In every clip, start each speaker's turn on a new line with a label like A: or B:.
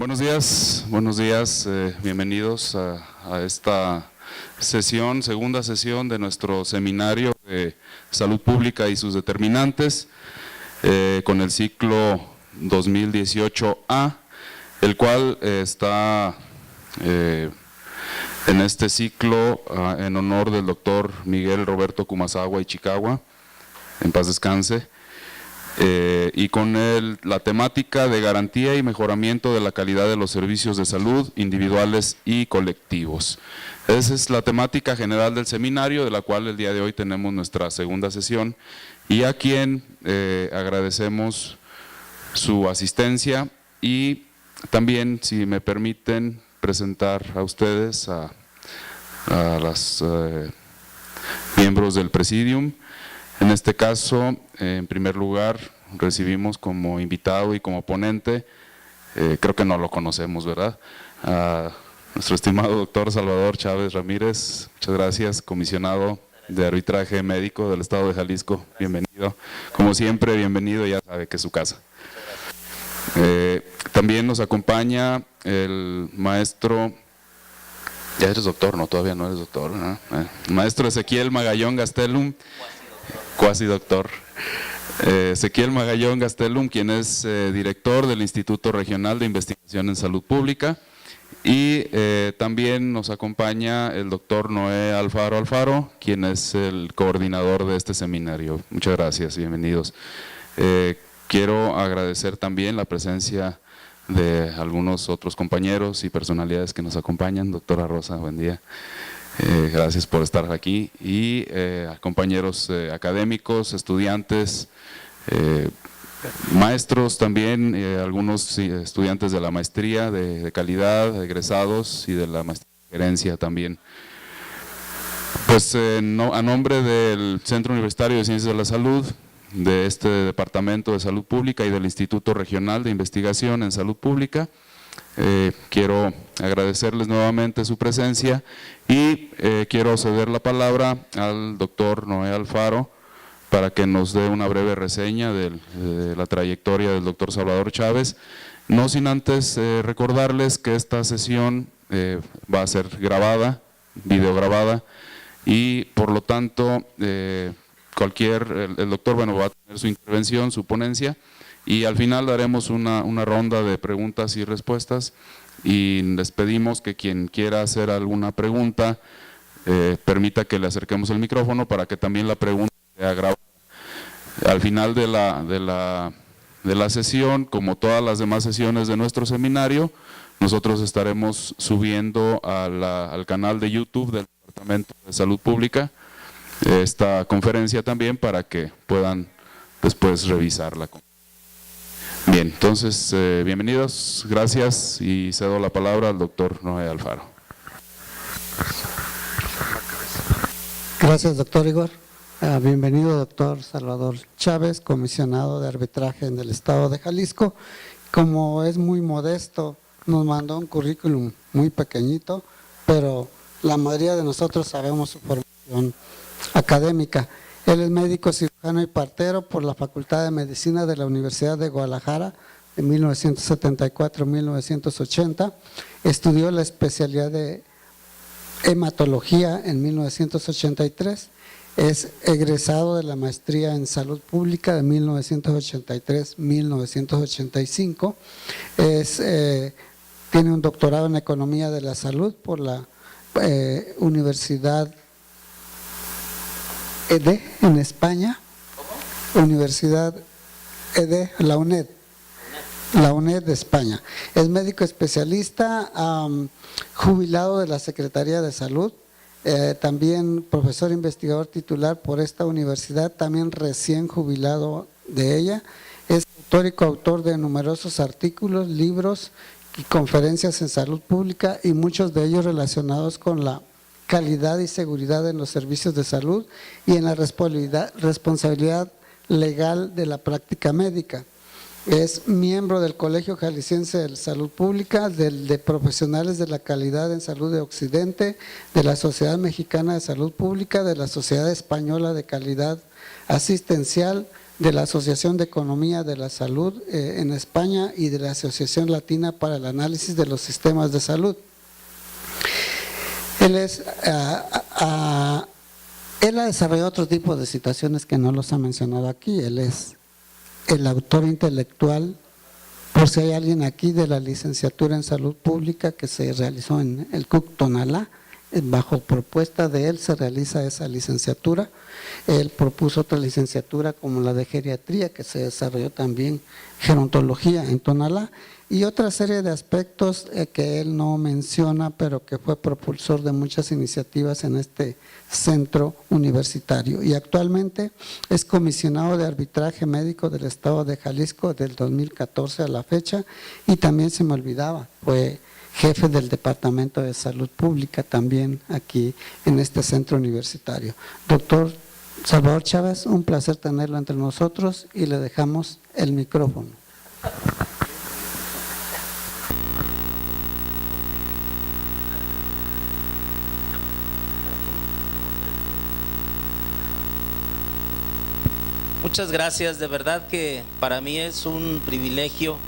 A: Buenos días, bienvenidos a esta sesión, segunda sesión de nuestro seminario de salud pública y sus determinantes, con el ciclo 2018A, el cual está en este ciclo en honor del doctor Miguel Roberto Kumasawa Ichikawa, en paz descanse. Y con la temática de garantía y mejoramiento de la calidad de los servicios de salud individuales y colectivos. Esa es la temática general del seminario, de la cual el día de hoy tenemos nuestra segunda sesión, y a quien agradecemos su asistencia y también, si me permiten, presentar a ustedes a los miembros del Presidium. En este caso, en primer lugar, recibimos como invitado y como ponente, creo que no lo conocemos, ¿verdad?, a nuestro estimado doctor Salvador Chávez Ramírez. Muchas gracias, comisionado de arbitraje médico del Estado de Jalisco. Bienvenido. Como siempre, bienvenido, ya sabe que es su casa. También nos acompaña el maestro… Ya eres doctor, no, todavía no eres doctor, ¿no? Maestro Ezequiel Magallón Gastelum, cuasi doctor. Ezequiel Magallón Gastelum, quien es director del Instituto Regional de Investigación en Salud Pública, y también nos acompaña el doctor Noé Alfaro, quien es el coordinador de este seminario. Muchas gracias, bienvenidos. Quiero agradecer también la presencia de algunos otros compañeros y personalidades que nos acompañan. Doctora Rosa, buen día. Gracias por estar aquí, y a compañeros académicos, estudiantes, maestros también, algunos estudiantes de la maestría de calidad, egresados, y de la maestría de gerencia también. Pues a nombre del Centro Universitario de Ciencias de la Salud, de este Departamento de Salud Pública y del Instituto Regional de Investigación en Salud Pública, quiero agradecerles nuevamente su presencia y quiero ceder la palabra al doctor Noé Alfaro para que nos dé una breve reseña de la trayectoria del doctor Salvador Chávez, no sin antes recordarles que esta sesión va a ser grabada, videograbada, y por lo tanto el doctor va a tener su intervención, su ponencia, y al final daremos una ronda de preguntas y respuestas, y les pedimos que quien quiera hacer alguna pregunta permita que le acerquemos el micrófono para que también la pregunta sea grabada. Al final de la sesión, como todas las demás sesiones de nuestro seminario, nosotros estaremos subiendo al canal de YouTube del Departamento de Salud Pública esta conferencia también, para que puedan después revisarla. Bien, entonces, bienvenidos, gracias, y cedo la palabra al doctor Noé Alfaro.
B: Gracias, doctor Igor. Bienvenido, doctor Salvador Chávez, comisionado de arbitraje en el Estado de Jalisco. Como es muy modesto, nos mandó un currículum muy pequeñito, pero la mayoría de nosotros sabemos su formación académica. Él es médico cirujano y partero por la Facultad de Medicina de la Universidad de Guadalajara en 1974 1980. Estudió la especialidad de hematología en 1983. Es egresado de la maestría en salud pública de 1983-1985. Tiene un doctorado en economía de la salud por la Universidad ED en España. ¿Cómo? Universidad ED, la UNED de España. Es médico especialista, jubilado de la Secretaría de Salud, también profesor investigador titular por esta universidad, también recién jubilado de ella. Es autor y coautor de numerosos artículos, libros y conferencias en salud pública, y muchos de ellos relacionados con la calidad y seguridad en los servicios de salud y en la responsabilidad legal de la práctica médica. Es miembro del Colegio Jalisciense de Salud Pública, de Profesionales de la Calidad en Salud de Occidente, de la Sociedad Mexicana de Salud Pública, de la Sociedad Española de Calidad Asistencial, de la Asociación de Economía de la Salud en España y de la Asociación Latina para el Análisis de los Sistemas de Salud. Él ha desarrollado otro tipo de situaciones que no los ha mencionado aquí. Él es el autor intelectual, por si hay alguien aquí, de la licenciatura en Salud Pública que se realizó en el CUC Tonalá. Bajo propuesta de él se realiza esa licenciatura. Él propuso otra licenciatura como la de geriatría, que se desarrolló también gerontología en Tonalá, y otra serie de aspectos que él no menciona, pero que fue propulsor de muchas iniciativas en este centro universitario. Y actualmente es comisionado de arbitraje médico del Estado de Jalisco del 2014 a la fecha, y también se me olvidaba, fue jefe del Departamento de Salud Pública también aquí en este centro universitario. Doctor Salvador Chávez, un placer tenerlo entre nosotros y le dejamos el micrófono.
C: Muchas gracias, de verdad que para mí es un privilegio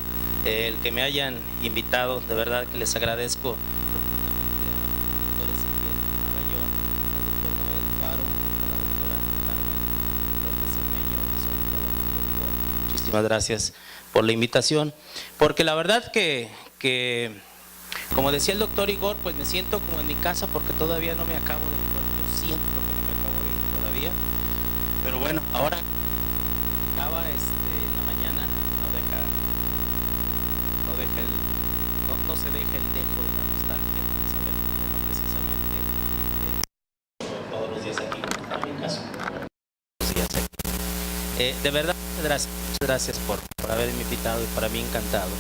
C: el que me hayan invitado, de verdad que les agradezco profundamente al doctor Ezequiel Magallón, al doctor Noel Faro, a la doctora Carmen López Cermeño y sobre todo al doctor Igor. Muchísimas gracias por la invitación, porque la verdad que como decía el doctor Igor, pues me siento como en mi casa porque todavía no me acabo de ir. Bueno, yo siento que no me acabo de ir todavía, pero bueno, ahora acaba en la mañana, no se deja el dejo de la nostalgia, ¿no? Saber, bueno, precisamente todos los días aquí, en mi caso, todos los días aquí. De verdad, muchas gracias por haberme invitado y para mí encantado.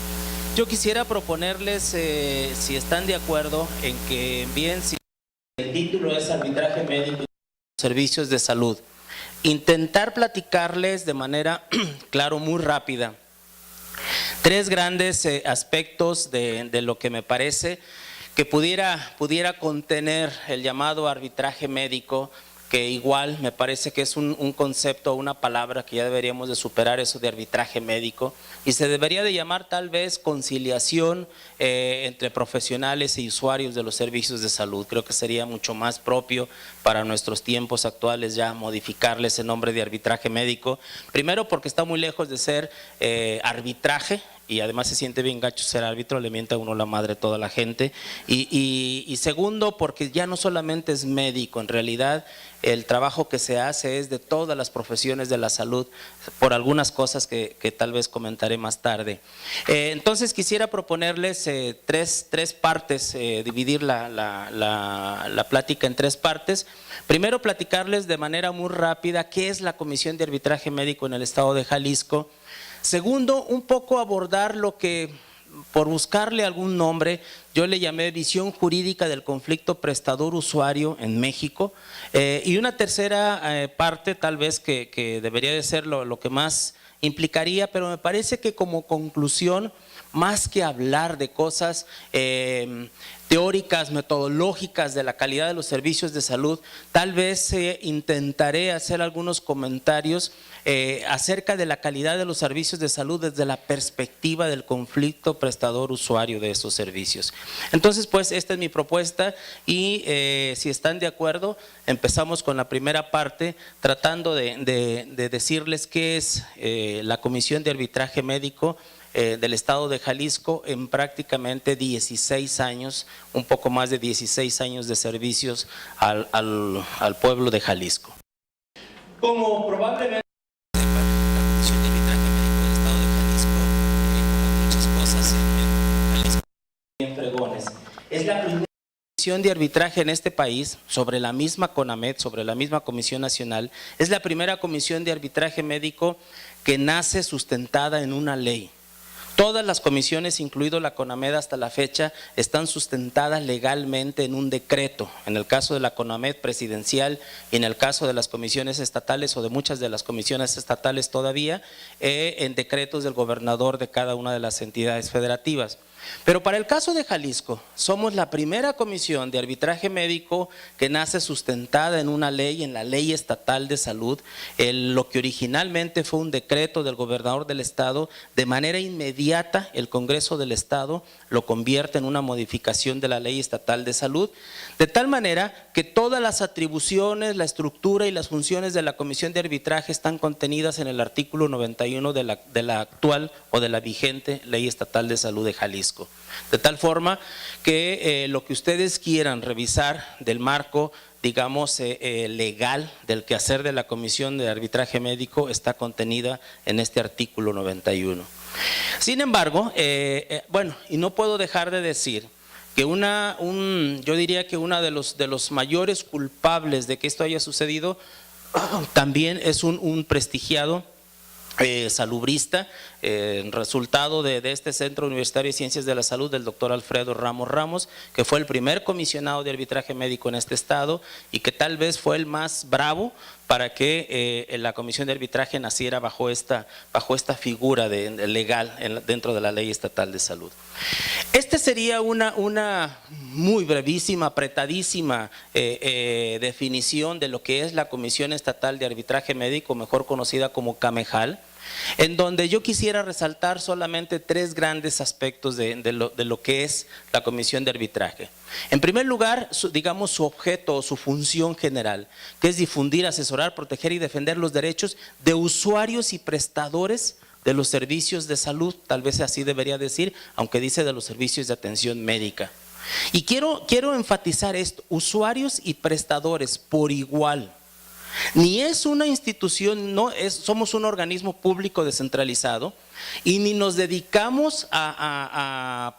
C: Yo quisiera proponerles, si están de acuerdo, en que bien, si el título es Arbitraje Médico y Servicios de Salud, intentar platicarles de manera, claro, muy rápida, tres grandes aspectos de lo que me parece que pudiera contener el llamado arbitraje médico, que igual me parece que es un concepto, una palabra que ya deberíamos de superar, eso de arbitraje médico, y se debería de llamar tal vez conciliación entre profesionales y usuarios de los servicios de salud. Creo que sería mucho más propio para nuestros tiempos actuales ya modificarle ese nombre de arbitraje médico, primero porque está muy lejos de ser arbitraje, y además se siente bien gacho ser árbitro, le mienta a uno la madre a toda la gente, y segundo porque ya no solamente es médico, en realidad el trabajo que se hace es de todas las profesiones de la salud, por algunas cosas que tal vez comentaré más tarde. Entonces quisiera proponerles tres partes, dividir la plática en tres partes. Primero, platicarles de manera muy rápida qué es la Comisión de Arbitraje Médico en el Estado de Jalisco. Segundo, un poco abordar lo que, por buscarle algún nombre, yo le llamé visión jurídica del conflicto prestador-usuario en México. Y una tercera parte, tal vez que debería de ser lo que más implicaría, pero me parece que como conclusión, más que hablar de cosas teóricas, metodológicas de la calidad de los servicios de salud, tal vez intentaré hacer algunos comentarios acerca de la calidad de los servicios de salud desde la perspectiva del conflicto prestador-usuario de esos servicios. Entonces, pues esta es mi propuesta y si están de acuerdo, empezamos con la primera parte tratando de decirles qué es la Comisión de Arbitraje Médico del Estado de Jalisco en prácticamente 16 años, un poco más de 16 años de servicios al pueblo de Jalisco. Como probablemente la Comisión de Arbitraje Médico del Estado de Jalisco, como muchas cosas en Jalisco, bien fregones, es la primera comisión de arbitraje en este país sobre la misma CONAMED, sobre la misma Comisión Nacional, es la primera comisión de arbitraje médico que nace sustentada en una ley. Todas las comisiones, incluido la CONAMED hasta la fecha, están sustentadas legalmente en un decreto. En el caso de la CONAMED presidencial y en el caso de las comisiones estatales o de muchas de las comisiones estatales todavía, en decretos del gobernador de cada una de las entidades federativas. Pero para el caso de Jalisco, somos la primera comisión de arbitraje médico que nace sustentada en una ley, en la Ley Estatal de Salud, lo que originalmente fue un decreto del gobernador del estado. De manera inmediata el Congreso del Estado lo convierte en una modificación de la Ley Estatal de Salud, de tal manera que todas las atribuciones, la estructura y las funciones de la Comisión de Arbitraje están contenidas en el artículo 91 de la actual o de la vigente Ley Estatal de Salud de Jalisco. De tal forma que lo que ustedes quieran revisar del marco, digamos, legal del quehacer de la Comisión de Arbitraje Médico está contenida en este artículo 91. Sin embargo, bueno, y no puedo dejar de decir que yo diría que uno de los mayores culpables de que esto haya sucedido también es un prestigiado salubrista, resultado de este Centro Universitario de Ciencias de la Salud, del doctor Alfredo Ramos Ramos, que fue el primer comisionado de arbitraje médico en este estado y que tal vez fue el más bravo para que la Comisión de Arbitraje naciera bajo esta figura legal dentro de la Ley Estatal de Salud. Este sería una muy brevísima, apretadísima definición de lo que es la Comisión Estatal de Arbitraje Médico, mejor conocida como CAMEJAL, en donde yo quisiera resaltar solamente tres grandes aspectos de lo que es la Comisión de Arbitraje. En primer lugar, digamos su objeto o su función general, que es difundir, asesorar, proteger y defender los derechos de usuarios y prestadores de los servicios de salud, tal vez así debería decir, aunque dice de los servicios de atención médica. Y quiero enfatizar esto: usuarios y prestadores por igual. Ni es una institución, somos un organismo público descentralizado y ni nos dedicamos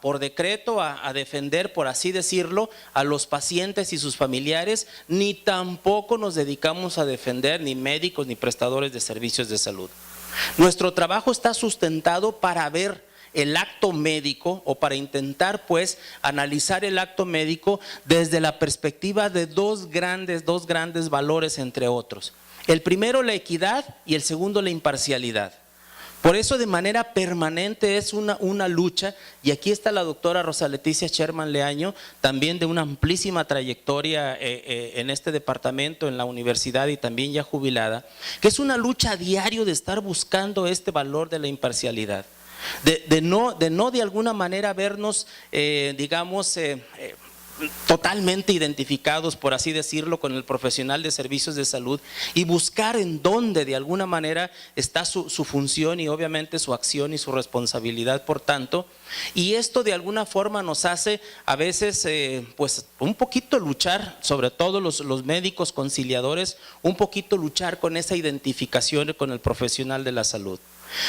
C: por decreto a defender, por así decirlo, a los pacientes y sus familiares, ni tampoco nos dedicamos a defender ni médicos ni prestadores de servicios de salud. Nuestro trabajo está sustentado para ver el acto médico o para intentar pues analizar el acto médico desde la perspectiva de dos grandes valores, entre otros. El primero, la equidad, y el segundo, la imparcialidad. Por eso de manera permanente es una lucha, y aquí está la doctora Rosa Leticia Sherman Leaño, también de una amplísima trayectoria en este departamento, en la universidad y también ya jubilada, que es una lucha a diario de estar buscando este valor de la imparcialidad. De no de alguna manera vernos, digamos, totalmente identificados, por así decirlo, con el profesional de servicios de salud y buscar en dónde de alguna manera está su función y obviamente su acción y su responsabilidad, por tanto. Y esto de alguna forma nos hace a veces pues un poquito luchar, sobre todo los médicos conciliadores, un poquito luchar con esa identificación con el profesional de la salud.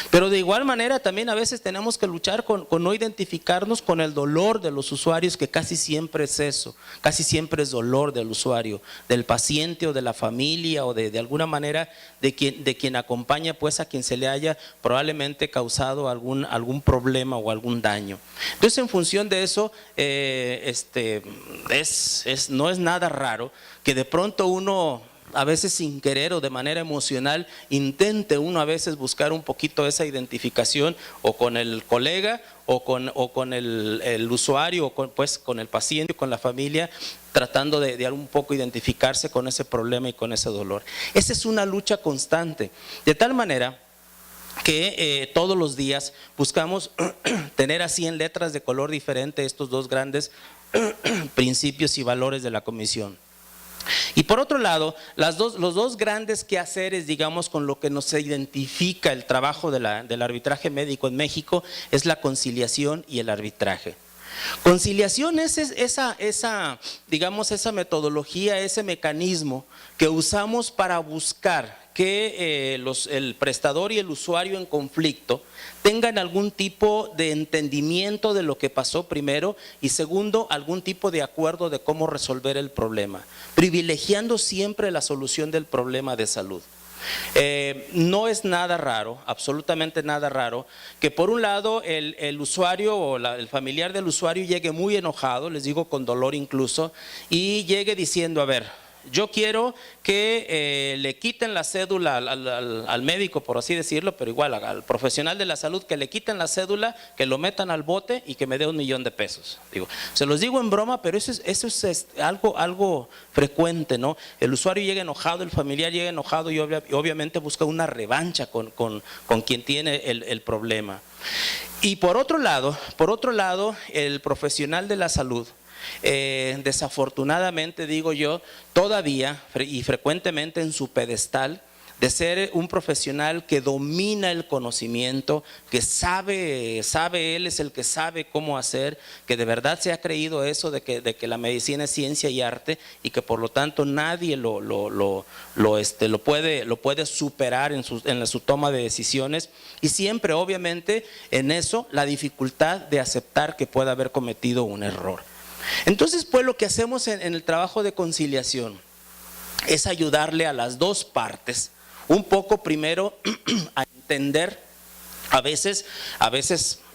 C: Pero de igual manera también a veces tenemos que luchar con no identificarnos con el dolor de los usuarios, que casi siempre es eso, casi siempre es dolor del usuario, del paciente o de la familia o de alguna manera de quien acompaña pues a quien se le haya probablemente causado algún problema o algún daño. Entonces, en función de eso, no es nada raro que de pronto uno, a veces sin querer o de manera emocional, intente uno a veces buscar un poquito esa identificación o con el colega o con el usuario o con el paciente o con la familia, tratando de un poco identificarse con ese problema y con ese dolor. Esa es una lucha constante, de tal manera que todos los días buscamos tener así en letras de color diferente estos dos grandes principios y valores de la comisión. Y por otro lado, los dos grandes quehaceres, digamos, con lo que nos identifica el trabajo del arbitraje médico en México, es la conciliación y el arbitraje. Conciliación es digamos, esa metodología, ese mecanismo que usamos para buscar que el prestador y el usuario en conflicto tengan algún tipo de entendimiento de lo que pasó primero y segundo, algún tipo de acuerdo de cómo resolver el problema, privilegiando siempre la solución del problema de salud. No es nada raro, absolutamente nada raro, que por un lado el usuario o el familiar del usuario llegue muy enojado, les digo con dolor incluso, y llegue diciendo: a ver, yo quiero que le quiten la cédula al médico, por así decirlo, pero igual al profesional de la salud, que le quiten la cédula, que lo metan al bote y que me dé $1,000,000. Digo, se los digo en broma, pero eso es algo frecuente, ¿no? El usuario llega enojado, el familiar llega enojado y obviamente busca una revancha con quien tiene el problema. Y por otro lado, el profesional de la salud, desafortunadamente, digo yo, todavía y frecuentemente en su pedestal de ser un profesional que domina el conocimiento, que sabe, él es el que sabe cómo hacer, que de verdad se ha creído eso de que la medicina es ciencia y arte y que por lo tanto nadie lo puede superar en su toma de decisiones, y siempre obviamente en eso la dificultad de aceptar que pueda haber cometido un error. Entonces, pues lo que hacemos en el trabajo de conciliación es ayudarle a las dos partes un poco primero a entender. A veces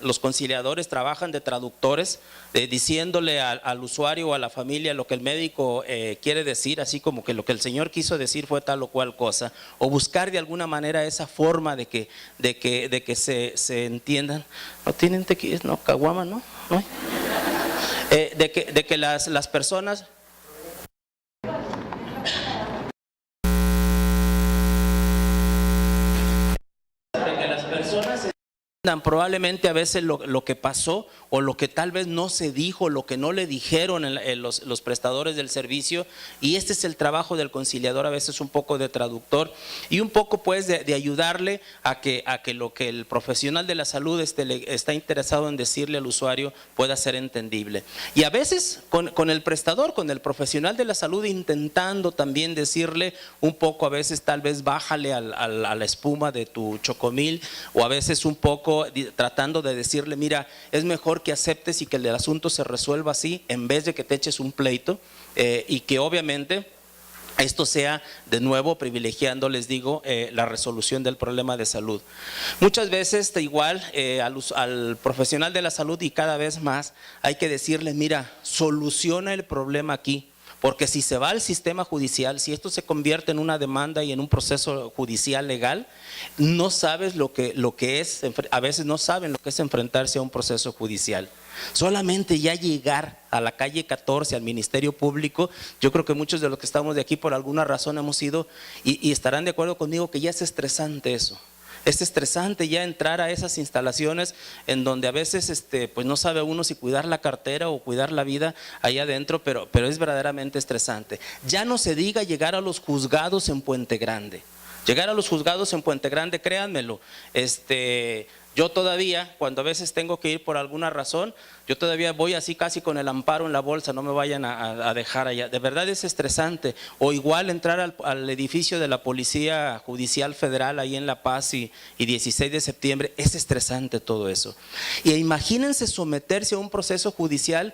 C: los conciliadores trabajan de traductores, diciéndole al usuario o a la familia lo que el médico quiere decir, así como que lo que el señor quiso decir fue tal o cual cosa, o buscar de alguna manera esa forma de que se entiendan. ¿No tienen tequila? ¿No? ¿Caguama? ¿No? ¿No? De que las personas… probablemente a veces lo que pasó o lo que tal vez no se dijo, lo que no le dijeron los prestadores del servicio, y este es el trabajo del conciliador, a veces un poco de traductor y un poco pues de ayudarle a que lo que el profesional de la salud está interesado en decirle al usuario pueda ser entendible. Y a veces con el prestador, con el profesional de la salud, intentando también decirle un poco, a veces tal vez bájale a la espuma de tu chocomil, o a veces un poco tratando de decirle, mira, es mejor que aceptes y que el asunto se resuelva así, en vez de que te eches un pleito, y que obviamente esto sea de nuevo privilegiando, les digo, la resolución del problema de salud. Muchas veces igual al profesional de la salud, y cada vez más, hay que decirle, mira, soluciona el problema aquí. Porque si se va al sistema judicial, si esto se convierte en una demanda y en un proceso judicial legal, no sabes lo que es, a veces no saben lo que es enfrentarse a un proceso judicial. Solamente ya llegar a la calle 14, al Ministerio Público, yo creo que muchos de los que estamos de aquí por alguna razón hemos ido y estarán de acuerdo conmigo que ya es estresante eso. Es estresante ya entrar a esas instalaciones en donde a veces pues no sabe uno si cuidar la cartera o cuidar la vida ahí adentro, pero es verdaderamente estresante. Ya no se diga llegar a los juzgados en Puente Grande. Llegar a los juzgados en Puente Grande, créanmelo, yo todavía, cuando a veces tengo que ir por alguna razón, yo todavía voy así casi con el amparo en la bolsa, no me vayan a dejar allá. De verdad es estresante. O igual entrar al edificio de la Policía Judicial Federal ahí en La Paz y 16 de septiembre, es estresante todo eso. Y imagínense someterse a un proceso judicial,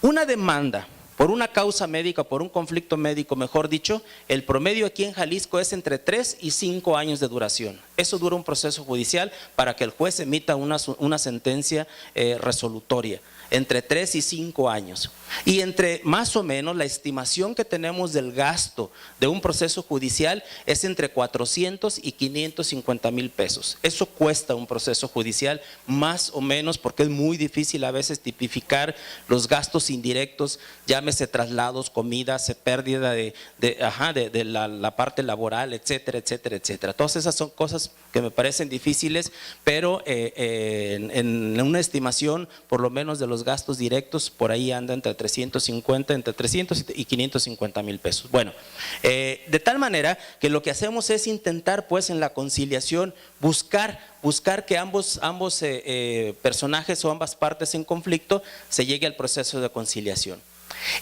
C: una demanda por una causa médica, por un conflicto médico, mejor dicho, el promedio aquí en Jalisco es entre 3 y 5 años de duración. Eso dura un proceso judicial para que el juez emita una sentencia resolutoria, entre 3 y 5 años. Y entre más o menos la estimación que tenemos del gasto de un proceso judicial es entre 400 y 550 mil pesos. Eso cuesta un proceso judicial, más o menos, porque es muy difícil a veces tipificar los gastos indirectos, llámese traslados, comidas, pérdida de la parte laboral, etcétera, etcétera, etcétera. Todas esas son cosas que me parecen difíciles, pero en una estimación por lo menos de los gastos directos, por ahí anda entre 350, entre 300 y 550 mil pesos. Bueno, de tal manera que lo que hacemos es intentar pues en la conciliación buscar que ambos personajes o ambas partes en conflicto se llegue al proceso de conciliación.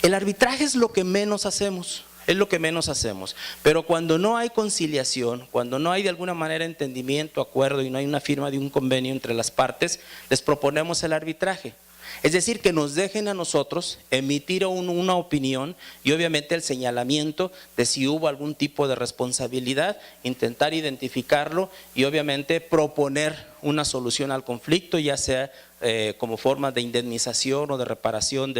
C: El arbitraje es lo que menos hacemos. Es lo que menos hacemos, pero cuando no hay conciliación, cuando no hay de alguna manera entendimiento, acuerdo y no hay una firma de un convenio entre las partes, les proponemos el arbitraje. Es decir, que nos dejen a nosotros emitir una opinión y obviamente el señalamiento de si hubo algún tipo de responsabilidad, intentar identificarlo y obviamente proponer una solución al conflicto, ya sea como forma de indemnización o de reparación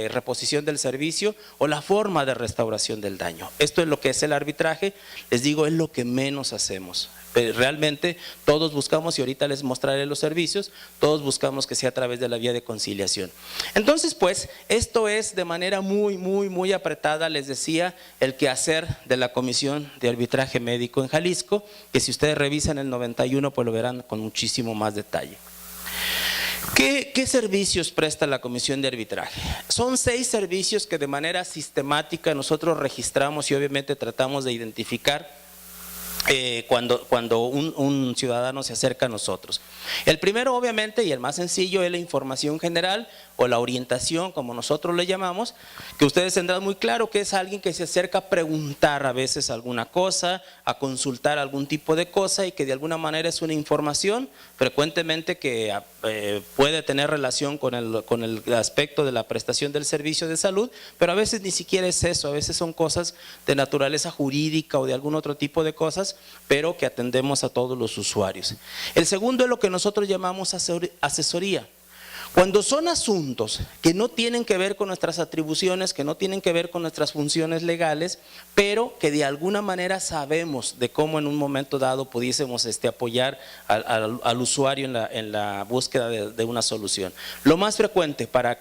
C: reposición del servicio, o la forma de restauración del daño. Esto es lo que es el arbitraje. Les digo, es lo que menos hacemos. Realmente todos buscamos, y ahorita les mostraré los servicios, todos buscamos que sea a través de la vía de conciliación. Entonces, pues, esto es de manera muy apretada, les decía, el quehacer de la Comisión de Arbitraje Médico en Jalisco, que si ustedes revisan el 91, pues lo verán con muchísimo más detalle. ¿Qué servicios presta la Comisión de Arbitraje? Son 6 servicios que de manera sistemática nosotros registramos y obviamente tratamos de identificar cuando un ciudadano se acerca a nosotros. El primero, obviamente, y el más sencillo, es la información general o la orientación, como nosotros le llamamos, que ustedes tendrán muy claro que es alguien que se acerca a preguntar a veces alguna cosa, a consultar algún tipo de cosa, y que de alguna manera es una información frecuentemente que puede tener relación con el aspecto de la prestación del servicio de salud, pero a veces ni siquiera es eso, a veces son cosas de naturaleza jurídica o de algún otro tipo de cosas, pero que atendemos a todos los usuarios. El segundo es lo que nosotros llamamos asesoría. Cuando son asuntos que no tienen que ver con nuestras atribuciones, que no tienen que ver con nuestras funciones legales, pero que de alguna manera sabemos de cómo en un momento dado pudiésemos apoyar al usuario en la búsqueda de una solución. Lo más frecuente para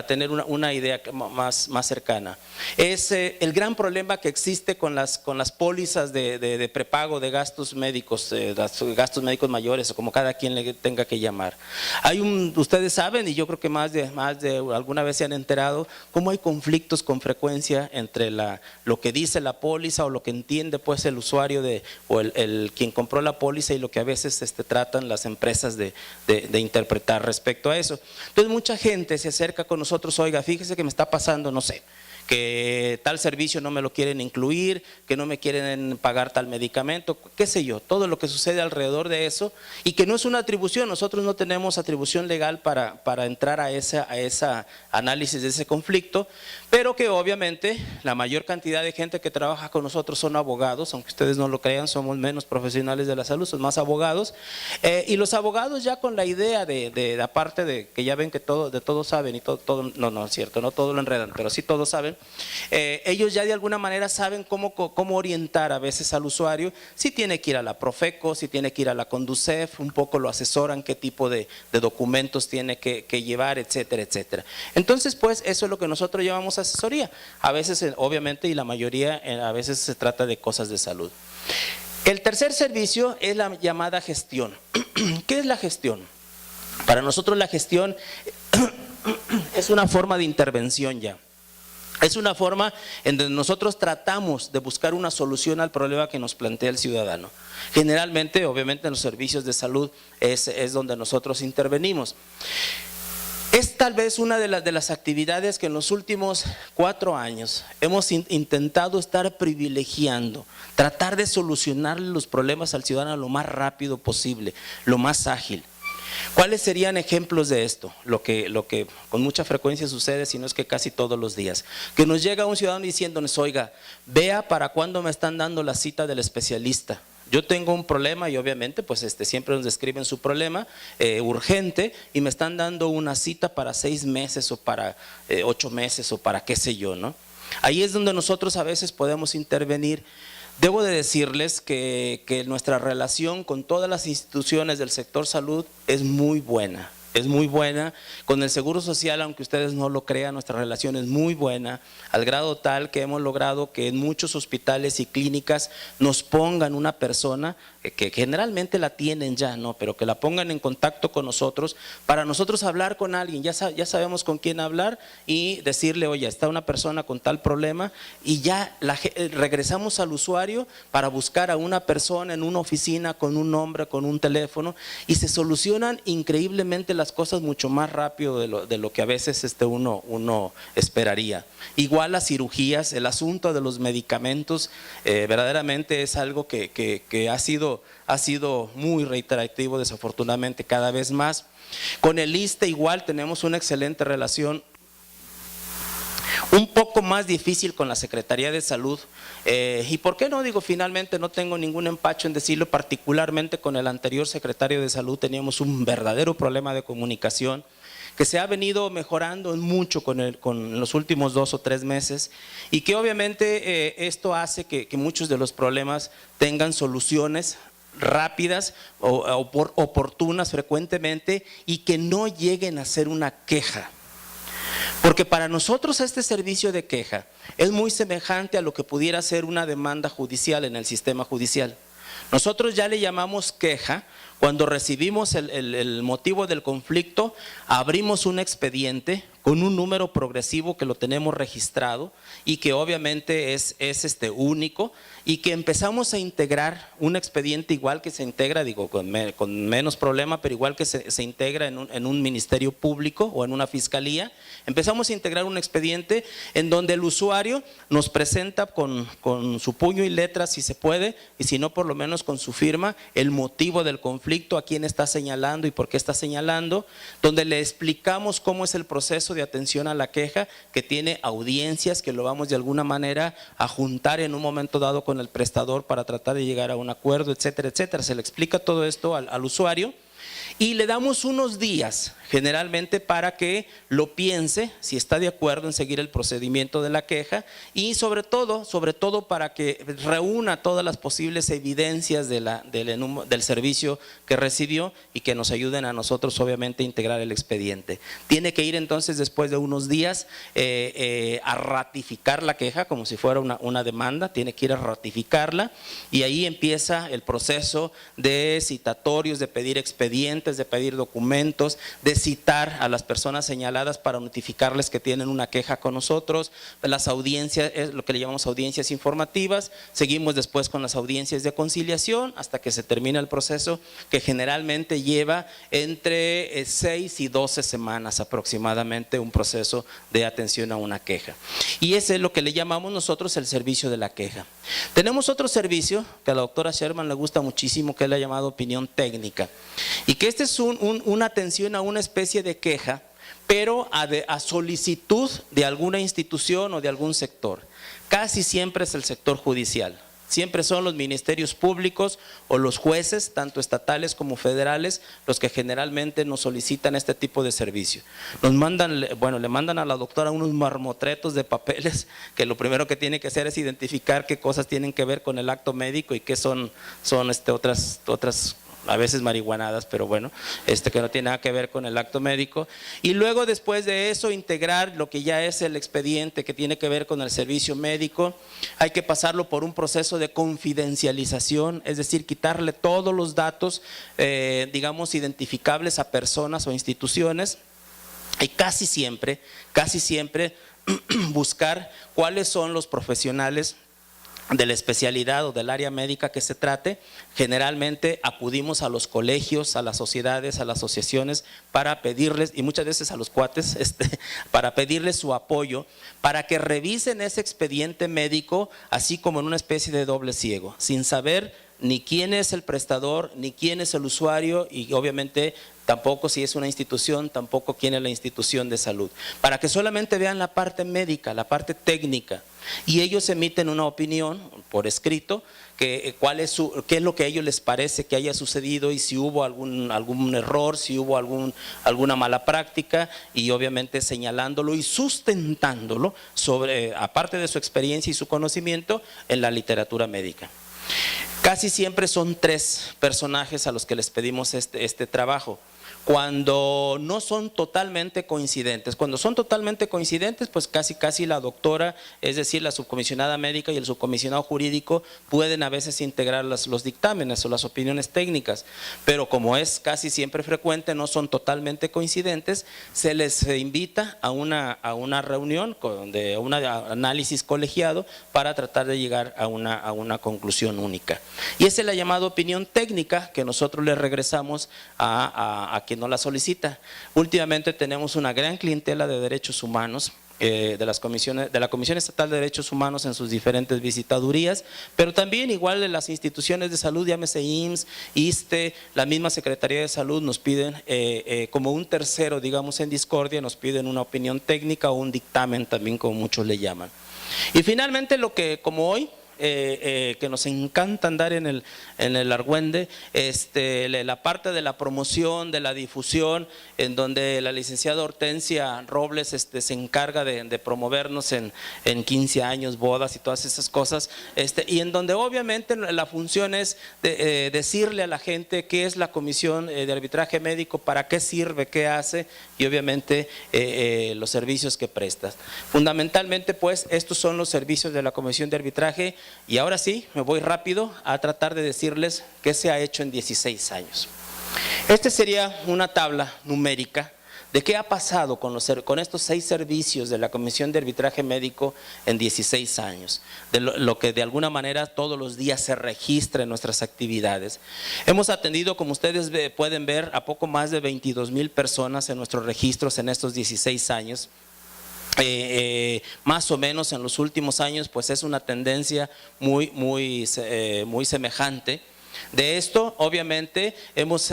C: tener una idea más cercana es el gran problema que existe con las pólizas de prepago de gastos médicos, gastos médicos mayores, o como cada quien le tenga que llamar. Ustedes saben, y yo creo que más de alguna vez se han enterado, cómo hay conflictos con frecuencia entre lo que dice la póliza o lo que entiende pues el usuario o quien compró la póliza, y lo que a veces tratan las empresas de interpretar respecto a eso. Entonces mucha gente se acerca con nosotros: oiga, fíjese que me está pasando, no sé, que tal servicio no me lo quieren incluir, que no me quieren pagar tal medicamento, qué sé yo, todo lo que sucede alrededor de eso, y que no es una atribución. Nosotros no tenemos atribución legal para entrar a ese análisis de ese conflicto, pero que obviamente la mayor cantidad de gente que trabaja con nosotros son abogados, aunque ustedes no lo crean, somos menos profesionales de la salud, son más abogados, y los abogados ya con la idea aparte de que ya ven que de todo saben, y todo no es cierto, no todo lo enredan, pero sí todos saben. Ellos ya de alguna manera saben cómo orientar a veces al usuario, si tiene que ir a la Profeco, si tiene que ir a la Conducef, un poco lo asesoran qué tipo de documentos tiene que llevar, etcétera, etcétera. Entonces, pues eso es lo que nosotros llamamos asesoría. A veces, obviamente, y la mayoría, a veces se trata de cosas de salud. El tercer servicio es la llamada gestión. ¿Qué es la gestión? Para nosotros la gestión es una forma de intervención ya. Es una forma en donde nosotros tratamos de buscar una solución al problema que nos plantea el ciudadano. Generalmente, obviamente, en los servicios de salud es donde nosotros intervenimos. Es tal vez una de las actividades que en los últimos 4 años hemos intentado estar privilegiando, tratar de solucionar los problemas al ciudadano lo más rápido posible, lo más ágil. ¿Cuáles serían ejemplos de esto? Lo que con mucha frecuencia sucede, si no es que casi todos los días, que nos llega un ciudadano diciéndonos: oiga, vea para cuándo me están dando la cita del especialista. Yo tengo un problema, y obviamente pues siempre nos describen su problema urgente, y me están dando una cita para 6 meses o para 8 meses o para qué sé yo, ¿no? Ahí es donde nosotros a veces podemos intervenir. Debo de decirles que nuestra relación con todas las instituciones del sector salud es muy buena. Es muy buena. Con el Seguro Social, aunque ustedes no lo crean, nuestra relación es muy buena, al grado tal que hemos logrado que en muchos hospitales y clínicas nos pongan una persona que generalmente la tienen ya, ¿no? Pero que la pongan en contacto con nosotros, para nosotros hablar con alguien. Ya sabemos con quién hablar y decirle: oye, está una persona con tal problema, y ya regresamos al usuario para buscar a una persona en una oficina con un nombre, con un teléfono, y se solucionan increíblemente las cosas mucho más rápido de lo que a veces uno esperaría. Igual las cirugías, el asunto de los medicamentos, verdaderamente es algo que ha sido muy reiterativo, desafortunadamente cada vez más. Con el ISSSTE igual tenemos una excelente relación. un poco más difícil con la Secretaría de Salud. ¿Y por qué no? Digo, finalmente no tengo ningún empacho en decirlo, particularmente con el anterior secretario de Salud teníamos un verdadero problema de comunicación que se ha venido mejorando mucho con los últimos 2 o 3 meses y que obviamente esto hace que muchos de los problemas tengan soluciones rápidas o oportunas frecuentemente y que no lleguen a ser una queja. Porque para nosotros este servicio de queja es muy semejante a lo que pudiera ser una demanda judicial en el sistema judicial. Nosotros ya le llamamos queja cuando recibimos el motivo del conflicto, abrimos un expediente con un número progresivo que lo tenemos registrado y que obviamente es único y que empezamos a integrar un expediente igual que se integra, digo, con menos problema, pero igual que se integra en un ministerio público o en una fiscalía. Empezamos a integrar un expediente en donde el usuario nos presenta con su puño y letra, si se puede, y si no, por lo menos con su firma, el motivo del conflicto, a quién está señalando y por qué está señalando, donde le explicamos cómo es el proceso de atención a la queja, que tiene audiencias que lo vamos de alguna manera a juntar en un momento dado con el prestador para tratar de llegar a un acuerdo, etcétera, etcétera. Se le explica todo esto al usuario y le damos unos días generalmente para que lo piense, si está de acuerdo en seguir el procedimiento de la queja y sobre todo para que reúna todas las posibles evidencias del servicio que recibió y que nos ayuden a nosotros obviamente a integrar el expediente. Tiene que ir entonces después de unos días a ratificar la queja como si fuera una demanda, tiene que ir a ratificarla y ahí empieza el proceso de citatorios, de pedir expedientes, de pedir documentos, de citar a las personas señaladas para notificarles que tienen una queja con nosotros, las audiencias, es lo que le llamamos audiencias informativas, seguimos después con las audiencias de conciliación hasta que se termina el proceso que generalmente lleva entre 6 y 12 semanas aproximadamente, un proceso de atención a una queja. Y ese es lo que le llamamos nosotros el servicio de la queja. Tenemos otro servicio que a la doctora Sherman le gusta muchísimo, que él ha llamado opinión técnica, y que este es una atención a una especie de queja, pero a solicitud de alguna institución o de algún sector. Casi siempre es el sector judicial, siempre son los ministerios públicos o los jueces, tanto estatales como federales, los que generalmente nos solicitan este tipo de servicio. Nos mandan, le mandan a la doctora unos marmotretos de papeles que lo primero que tiene que hacer es identificar qué cosas tienen que ver con el acto médico y qué son otras a veces marihuanadas, pero bueno, que no tiene nada que ver con el acto médico. Y luego después de eso integrar lo que ya es el expediente que tiene que ver con el servicio médico. Hay que pasarlo por un proceso de confidencialización, es decir, quitarle todos los datos, digamos, identificables a personas o instituciones. Y casi siempre buscar cuáles son los profesionales de la especialidad o del área médica que se trate. Generalmente acudimos a los colegios, a las sociedades, a las asociaciones para pedirles, y muchas veces a los cuates, para pedirles su apoyo, para que revisen ese expediente médico, así como en una especie de doble ciego, sin saber ni quién es el prestador, ni quién es el usuario y obviamente tampoco si es una institución, tampoco quién es la institución de salud, para que solamente vean la parte médica, la parte técnica, y ellos emiten una opinión por escrito, qué es lo que a ellos les parece que haya sucedido y si hubo algún error, si hubo alguna mala práctica, y obviamente señalándolo y sustentándolo aparte de su experiencia y su conocimiento en la literatura médica. Casi siempre son 3 personajes a los que les pedimos este trabajo. Cuando no son totalmente coincidentes, pues casi la doctora, es decir, la subcomisionada médica y el subcomisionado jurídico pueden a veces integrar los dictámenes o las opiniones técnicas, pero como es casi siempre frecuente, no son totalmente coincidentes, se les invita a una reunión de un análisis colegiado para tratar de llegar a una conclusión única. Y esa es la llamada opinión técnica que nosotros le regresamos a quien no la solicita. Últimamente tenemos una gran clientela de derechos humanos de las comisiones, de la Comisión Estatal de Derechos Humanos en sus diferentes visitadurías, pero también igual de las instituciones de salud, llámese IMSS, ISSSTE, la misma Secretaría de Salud nos piden como un tercero, digamos en discordia, nos piden una opinión técnica o un dictamen también, como muchos le llaman. Y finalmente lo que como hoy, que nos encanta andar en el argüende, la parte de la promoción, de la difusión, en donde la licenciada Hortensia Robles se encarga de promovernos en 15 años, bodas y todas esas cosas, y en donde obviamente la función es decirle a la gente qué es la Comisión de Arbitraje Médico, para qué sirve, qué hace y obviamente los servicios que presta. Fundamentalmente pues estos son los servicios de la Comisión de Arbitraje. Y ahora sí, me voy rápido a tratar de decirles qué se ha hecho en 16 años. Esta sería una tabla numérica de qué ha pasado con estos 6 servicios de la Comisión de Arbitraje Médico en 16 años, de lo que de alguna manera todos los días se registra en nuestras actividades. Hemos atendido, como ustedes pueden ver, a poco más de 22,000 personas en nuestros registros en estos 16 años. Más o menos en los últimos años pues es una tendencia muy semejante. De esto obviamente hemos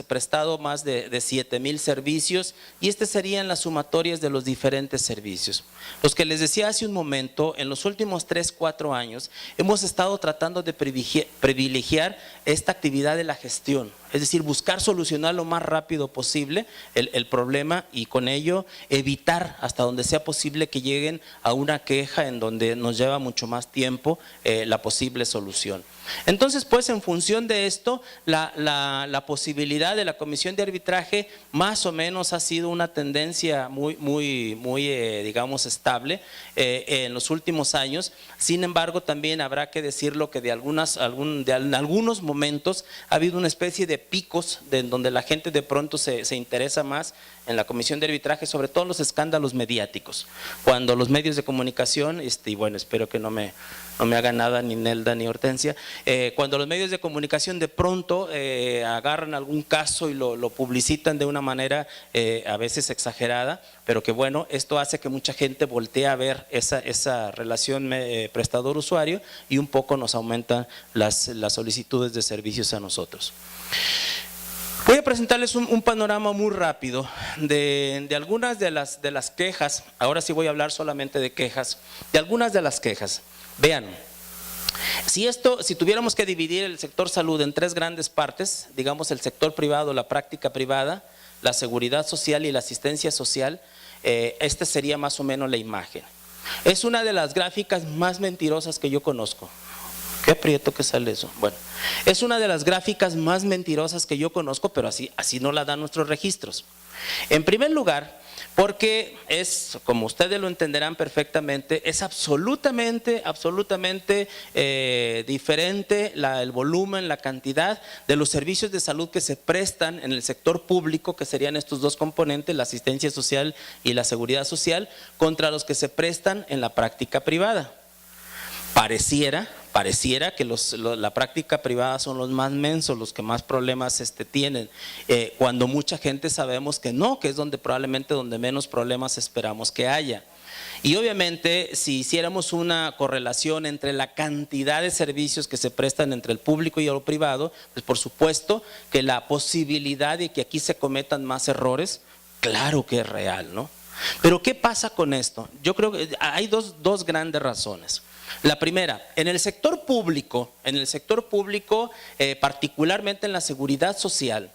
C: prestado más de 7,000 servicios y serían las sumatorias de los diferentes servicios. Los que les decía hace un momento, en los últimos 3-4 años hemos estado tratando de privilegiar esta actividad de la gestión, es decir, buscar solucionar lo más rápido posible el problema y con ello evitar hasta donde sea posible que lleguen a una queja en donde nos lleva mucho más tiempo la posible solución. Entonces pues en función de esto la posibilidad de la Comisión de Arbitraje más o menos ha sido una tendencia muy digamos estable en los últimos años. Sin embargo también habrá que decirlo que en algunos momentos ha habido una especie de picos donde la gente de pronto se interesa más en la Comisión de Arbitraje, sobre todo los escándalos mediáticos, cuando los medios de comunicación, y bueno, espero que no me haga nada ni Nelda ni Hortensia, cuando los medios de comunicación de pronto agarran algún caso y lo publicitan de una manera a veces exagerada, pero que bueno, esto hace que mucha gente voltee a ver esa relación prestador-usuario y un poco nos aumentan las solicitudes de servicios a nosotros. Voy a presentarles un panorama muy rápido de algunas de las quejas. Ahora sí voy a hablar solamente de quejas, de algunas de las quejas. Vean, si tuviéramos que dividir el sector salud en 3 grandes partes, digamos el sector privado, la práctica privada, la seguridad social y la asistencia social, esta sería más o menos la imagen. Es una de las gráficas más mentirosas que yo conozco. Qué aprieto que sale eso. Bueno, es una de las gráficas más mentirosas que yo conozco, pero así no la dan nuestros registros. En primer lugar, porque es, como ustedes lo entenderán perfectamente, es absolutamente diferente el volumen, la cantidad de los servicios de salud que se prestan en el sector público, que serían estos 2 componentes, la asistencia social y la seguridad social, contra los que se prestan en la práctica privada. Pareciera que la práctica privada son los más mensos, los que más problemas tienen, cuando mucha gente sabemos que no, que es probablemente donde menos problemas esperamos que haya. Y obviamente si hiciéramos una correlación entre la cantidad de servicios que se prestan entre el público y el privado, pues por supuesto que la posibilidad de que aquí se cometan más errores, claro que es real, ¿no? Pero ¿qué pasa con esto? Yo creo que hay dos grandes razones. La primera, en el sector público, particularmente en la seguridad social,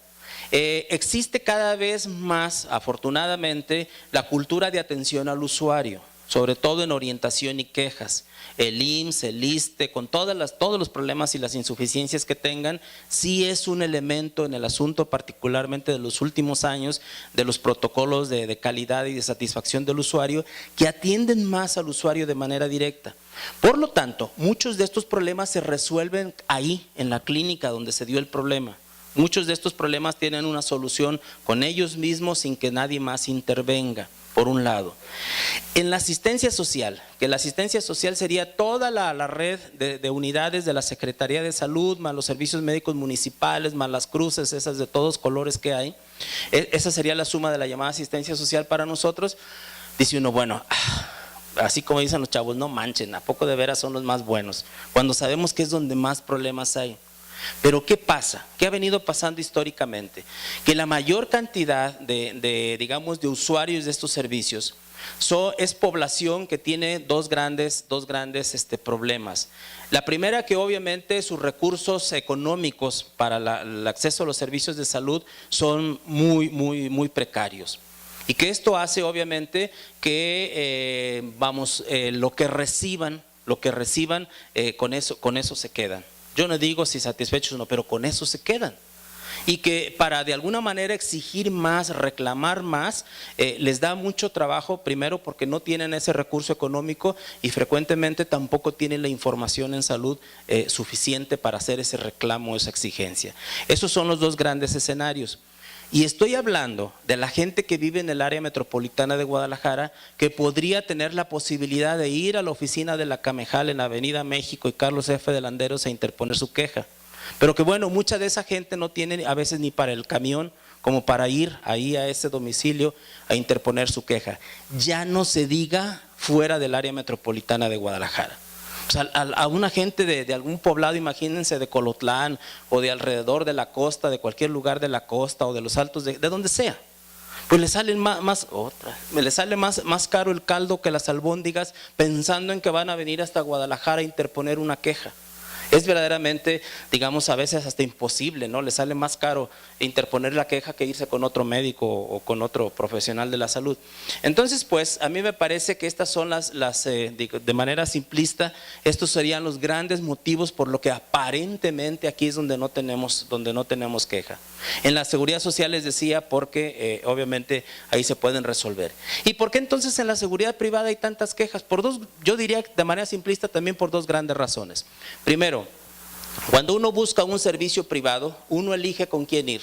C: existe cada vez más, afortunadamente, la cultura de atención al usuario, sobre todo en orientación y quejas. El IMSS, el ISSSTE, con todos los problemas y las insuficiencias que tengan, sí es un elemento en el asunto, particularmente de los últimos años, de los protocolos de calidad y de satisfacción del usuario, que atienden más al usuario de manera directa. Por lo tanto, muchos de estos problemas se resuelven ahí, en la clínica donde se dio el problema. Muchos de estos problemas tienen una solución con ellos mismos sin que nadie más intervenga, por un lado. En la asistencia social, que la asistencia social sería toda la red de unidades de la Secretaría de Salud, más los servicios médicos municipales, más las cruces, esas de todos colores que hay, esa sería la suma de la llamada asistencia social para nosotros. dice uno, bueno, así como dicen los chavos, no manchen, ¿a poco de veras son los más buenos? Cuando sabemos que es donde más problemas hay. Pero ¿qué pasa? ¿Qué ha venido pasando históricamente? Que la mayor cantidad digamos, de usuarios de estos servicios es población que tiene dos grandes problemas. La primera, que obviamente sus recursos económicos para el acceso a los servicios de salud son muy precarios. Y que esto hace obviamente que lo que reciban con eso se quedan. Yo no digo si satisfechos o no, pero con eso se quedan. Y que para de alguna manera exigir más, reclamar más, les da mucho trabajo, primero porque no tienen ese recurso económico y frecuentemente tampoco tienen la información en salud suficiente para hacer ese reclamo, esa exigencia. Esos son los dos grandes escenarios. Y estoy hablando de la gente que vive en el área metropolitana de Guadalajara, que podría tener la posibilidad de ir a la oficina de la Camejal en Avenida México y Carlos F. de Landeros a interponer su queja. Pero que bueno, mucha de esa gente no tiene a veces ni para el camión como para ir ahí a ese domicilio a interponer su queja. Ya no se diga fuera del área metropolitana de Guadalajara. O sea, a una gente de algún poblado, imagínense, de Colotlán o de alrededor de la costa, de cualquier lugar de la costa o de los altos, de donde sea, pues le sale más caro el caldo que las albóndigas, pensando en que van a venir hasta Guadalajara a interponer una queja. Es verdaderamente, digamos, a veces hasta imposible, ¿no? Le sale más caro interponer la queja que irse con otro médico o con otro profesional de la salud. Entonces, pues, a mí me parece que estas son de manera simplista, estos serían los grandes motivos por lo que aparentemente aquí es donde no tenemos queja. En la seguridad social les decía, porque obviamente ahí se pueden resolver. ¿Y por qué entonces en la seguridad privada hay tantas quejas? Yo diría de manera simplista también por dos grandes razones. Primero, cuando uno busca un servicio privado, uno elige con quién ir,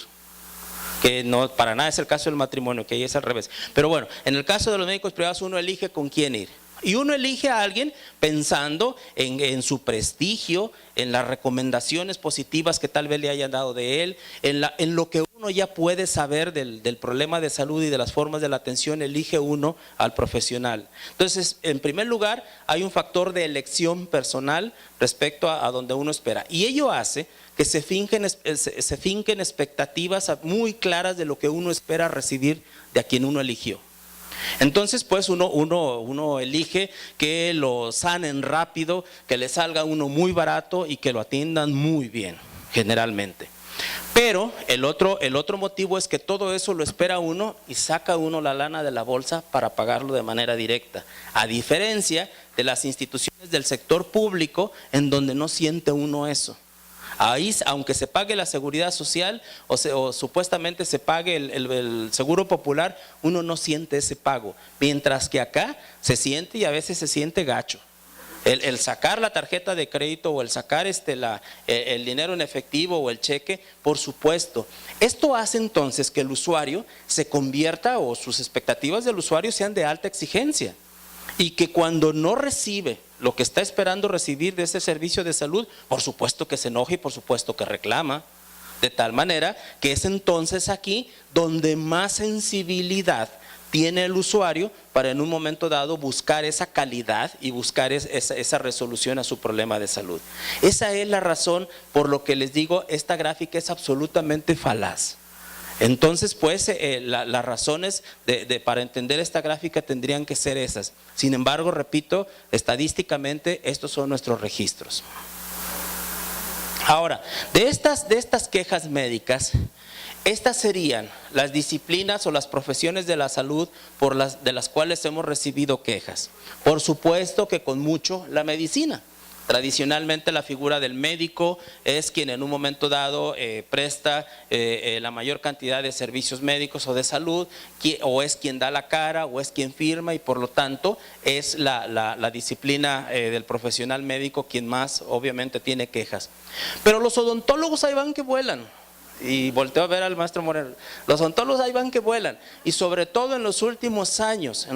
C: que no para nada es el caso del matrimonio, que ahí es al revés. Pero bueno, en el caso de los médicos privados uno elige con quién ir. Y uno elige a alguien pensando en su prestigio, en las recomendaciones positivas que tal vez le hayan dado de él, en lo que uno ya puede saber del problema de salud y de las formas de la atención, elige uno al profesional. Entonces, en primer lugar, hay un factor de elección personal respecto a donde uno espera. Y ello hace que se finquen expectativas muy claras de lo que uno espera recibir de a quien uno eligió. Entonces, pues uno elige que lo sanen rápido, que le salga uno muy barato y que lo atiendan muy bien, generalmente. Pero el otro motivo es que todo eso lo espera uno y saca uno la lana de la bolsa para pagarlo de manera directa, a diferencia de las instituciones del sector público en donde no siente uno eso. Ahí, aunque se pague la seguridad social o supuestamente se pague el seguro popular, uno no siente ese pago, mientras que acá se siente, y a veces se siente gacho. El sacar la tarjeta de crédito o el sacar el dinero en efectivo o el cheque, por supuesto. Esto hace entonces que el usuario se convierta, o sus expectativas del usuario sean de alta exigencia, y que cuando no recibe lo que está esperando recibir de ese servicio de salud, por supuesto que se enoja y por supuesto que reclama, de tal manera que es entonces aquí donde más sensibilidad tiene el usuario para en un momento dado buscar esa calidad y buscar esa resolución a su problema de salud. Esa es la razón por lo que les digo, esta gráfica es absolutamente falaz. Entonces, pues, las razones para entender esta gráfica tendrían que ser esas. Sin embargo, repito, estadísticamente estos son nuestros registros. Ahora, de estas quejas médicas, estas serían las disciplinas o las profesiones de la salud de las cuales hemos recibido quejas. Por supuesto que con mucho la medicina. Tradicionalmente la figura del médico es quien en un momento dado presta la mayor cantidad de servicios médicos o de salud, o es quien da la cara o es quien firma, y por lo tanto es la disciplina del profesional médico quien más obviamente tiene quejas. Pero los odontólogos ahí van que vuelan. Y volteo a ver al maestro Moreno. Los odontólogos ahí van que vuelan, y sobre todo en los últimos años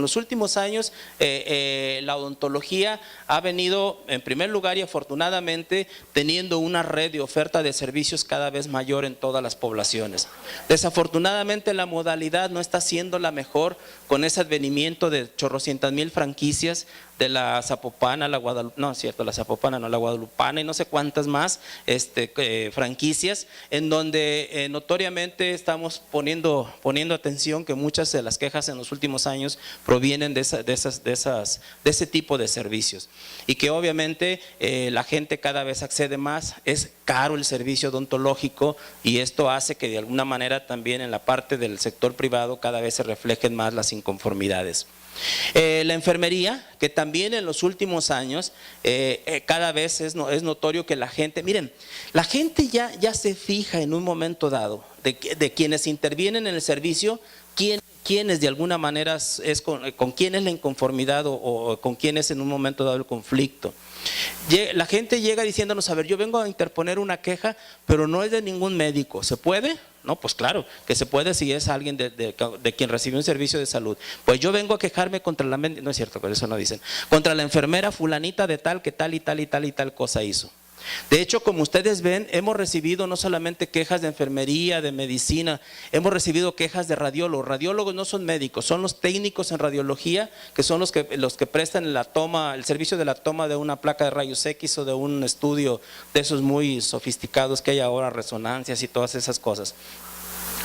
C: la odontología ha venido en primer lugar y afortunadamente teniendo una red de oferta de servicios cada vez mayor en todas las poblaciones. Desafortunadamente la modalidad no está siendo la mejor con ese advenimiento de chorrocientas mil franquicias de la Zapopana, la Guadalupe, no es cierto, la Zapopana no, la Guadalupana y no sé cuántas más franquicias, en donde notoriamente estamos poniendo atención que muchas de las quejas en los últimos años provienen de ese tipo de servicios, y que obviamente la gente cada vez accede más. Es caro el servicio odontológico, y esto hace que de alguna manera también en la parte del sector privado cada vez se reflejen más las inconformidades. La enfermería, que también en los últimos años cada vez es notorio que la gente, miren, la gente ya se fija en un momento dado de quienes intervienen en el servicio, quiénes de alguna manera con quién es la inconformidad o con quién es en un momento dado el conflicto. La gente llega diciéndonos: a ver, yo vengo a interponer una queja, pero no es de ningún médico, ¿se puede? No, pues claro que se puede si es alguien de quien recibió un servicio de salud. Pues yo vengo a quejarme contra la, no es cierto, por eso no dicen, contra la enfermera fulanita de tal, que tal y tal y tal y tal cosa hizo. De hecho, como ustedes ven, hemos recibido no solamente quejas de enfermería, de medicina, hemos recibido quejas de radiólogos. Radiólogos no son médicos, son los técnicos en radiología, que son los que prestan el servicio de la toma de una placa de rayos X o de un estudio de esos muy sofisticados que hay ahora, resonancias y todas esas cosas.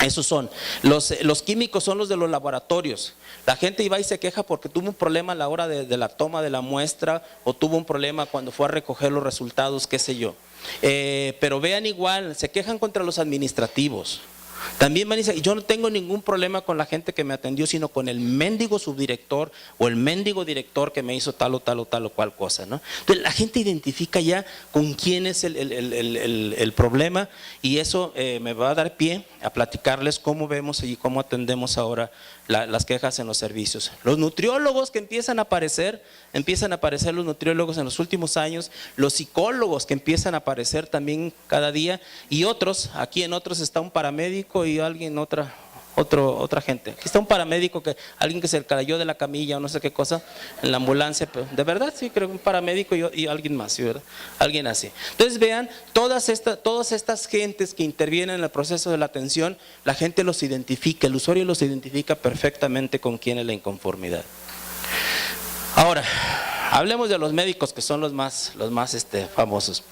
C: Esos son. Los químicos son los de los laboratorios. La gente iba y se queja porque tuvo un problema a la hora de la toma de la muestra, o tuvo un problema cuando fue a recoger los resultados, qué sé yo. Pero vean, igual, se quejan contra los administrativos. También me dicen: yo no tengo ningún problema con la gente que me atendió, sino con el mendigo subdirector o el mendigo director que me hizo tal o cual cosa, ¿no? Entonces la gente identifica ya con quién es el problema, y eso me va a dar pie a platicarles cómo vemos y cómo atendemos ahora las quejas en los servicios. Los nutriólogos que empiezan a aparecer los nutriólogos en los últimos años, los psicólogos que empiezan a aparecer también cada día, y otros, aquí en otros está un paramédico y alguien, otra gente. Aquí está un paramédico, alguien que se cayó de la camilla o no sé qué cosa en la ambulancia, pero de verdad sí, creo que un paramédico y alguien más, ¿sí, verdad? Alguien así. Entonces vean, todas estas gentes que intervienen en el proceso de la atención, la gente los identifica, el usuario los identifica perfectamente con quién es la inconformidad. Ahora, hablemos de los médicos, que son los más famosos.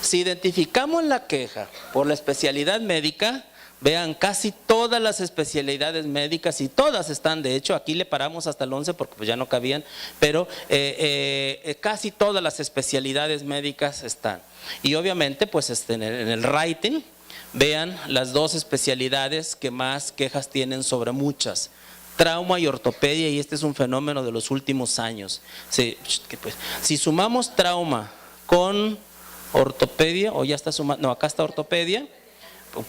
C: Si identificamos la queja por la especialidad médica, vean, casi todas las especialidades médicas, y todas están, de hecho aquí le paramos hasta el 11 porque pues ya no cabían, pero casi todas las especialidades médicas están. Y obviamente pues en el rating, vean las dos especialidades que más quejas tienen sobre muchas: trauma y ortopedia, y este es un fenómeno de los últimos años. Si sumamos trauma con ortopedia, o ya está sumando, no, acá está ortopedia,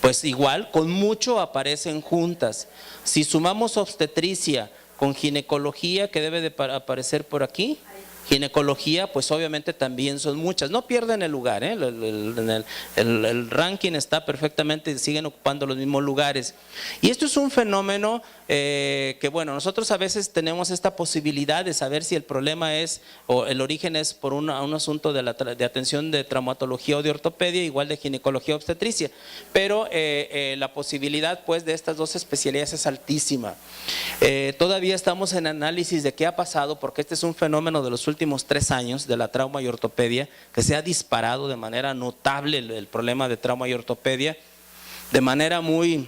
C: pues igual, con mucho aparecen juntas. Si sumamos obstetricia con ginecología, que debe de aparecer por aquí, ginecología, pues obviamente también son muchas. No pierden el lugar, el ranking está perfectamente, siguen ocupando los mismos lugares. Y esto es un fenómeno que bueno, nosotros a veces tenemos esta posibilidad de saber si el problema es, o el origen es por un asunto de atención de traumatología o de ortopedia, igual de ginecología o obstetricia, pero la posibilidad pues de estas dos especialidades es altísima. Todavía estamos en análisis de qué ha pasado, porque este es un fenómeno de los últimos 3 años de la trauma y ortopedia, que se ha disparado de manera notable el problema de trauma y ortopedia, de manera muy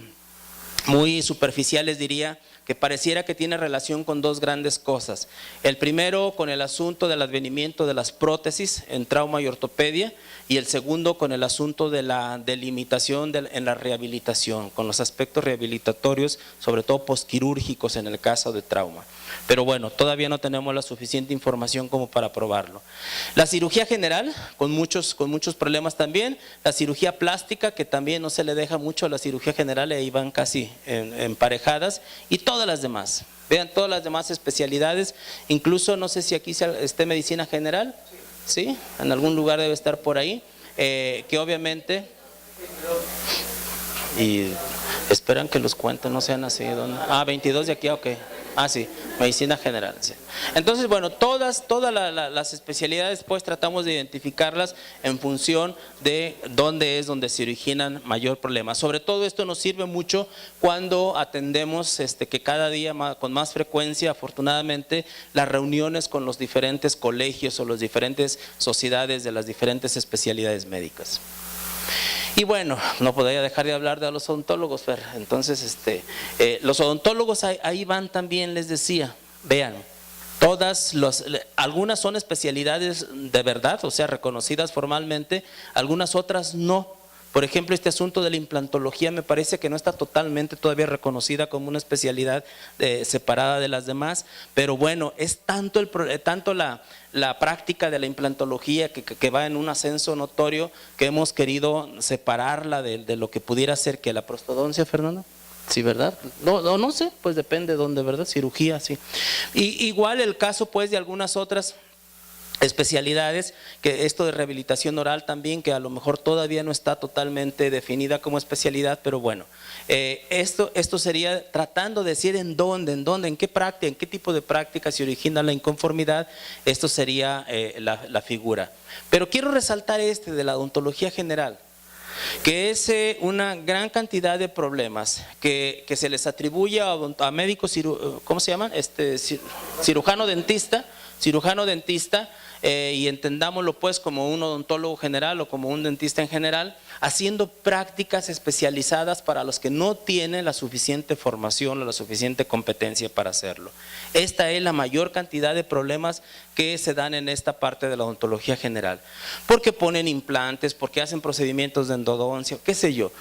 C: superficial les diría que pareciera que tiene relación con dos grandes cosas. El primero con el asunto del advenimiento de las prótesis en trauma y ortopedia, y el segundo con el asunto de la delimitación en la rehabilitación, con los aspectos rehabilitatorios, sobre todo posquirúrgicos en el caso de trauma. Pero bueno, todavía no tenemos la suficiente información como para probarlo. La cirugía general, con muchos problemas también. La cirugía plástica, que también no se le deja mucho a la cirugía general, ahí van casi emparejadas, y todas las demás. Vean, todas las demás especialidades, incluso no sé si aquí esté medicina general, ¿sí? En algún lugar debe estar por ahí, que obviamente, y esperan que los cuentes no sean así. 22 de aquí, ok. Ah, sí, medicina general. Sí. Entonces, bueno, todas las especialidades pues tratamos de identificarlas en función de dónde es donde se originan mayor problema. Sobre todo esto nos sirve mucho cuando atendemos que cada día con más frecuencia, afortunadamente, las reuniones con los diferentes colegios o las diferentes sociedades de las diferentes especialidades médicas. Y bueno, no podría dejar de hablar de los odontólogos, Fer. Entonces, los odontólogos ahí van también, les decía, vean, algunas son especialidades de verdad, o sea, reconocidas formalmente, algunas otras no. Por ejemplo, este asunto de la implantología me parece que no está totalmente todavía reconocida como una especialidad separada de las demás, pero bueno, es tanto la práctica de la implantología que va en un ascenso notorio que hemos querido separarla de lo que pudiera ser que la prostodoncia, Fernando. Sí, ¿verdad? No sé, pues depende de dónde, ¿verdad? Cirugía, sí. Y igual el caso pues de algunas otras especialidades, que esto de rehabilitación oral también, que a lo mejor todavía no está totalmente definida como especialidad, pero bueno, esto sería tratando de decir en qué práctica, en qué tipo de práctica se origina la inconformidad. Esto sería la figura. Pero quiero resaltar de la odontología general, que es una gran cantidad de problemas que se les atribuye a médicos, ¿cómo se llaman? Cirujano dentista, y entendámoslo pues como un odontólogo general o como un dentista en general, haciendo prácticas especializadas para los que no tienen la suficiente formación o la suficiente competencia para hacerlo. Esta es la mayor cantidad de problemas que se dan en esta parte de la odontología general, porque ponen implantes, porque hacen procedimientos de endodoncia, qué sé yo,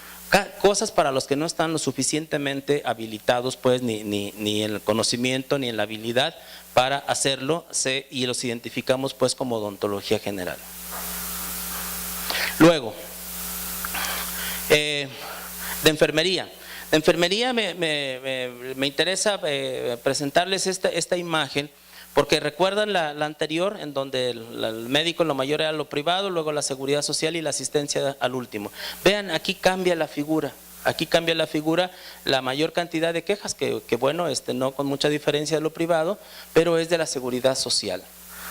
C: cosas para los que no están lo suficientemente habilitados pues ni en el conocimiento ni en la habilidad para hacerlo, y los identificamos pues como odontología general. Luego, de enfermería. De enfermería me interesa presentarles esta imagen, porque recuerdan la anterior, en donde el médico en lo mayor era lo privado, luego la seguridad social y la asistencia al último. Vean, aquí cambia la figura. Aquí cambia la figura, la mayor cantidad de quejas, que bueno, no con mucha diferencia de lo privado, pero es de la seguridad social.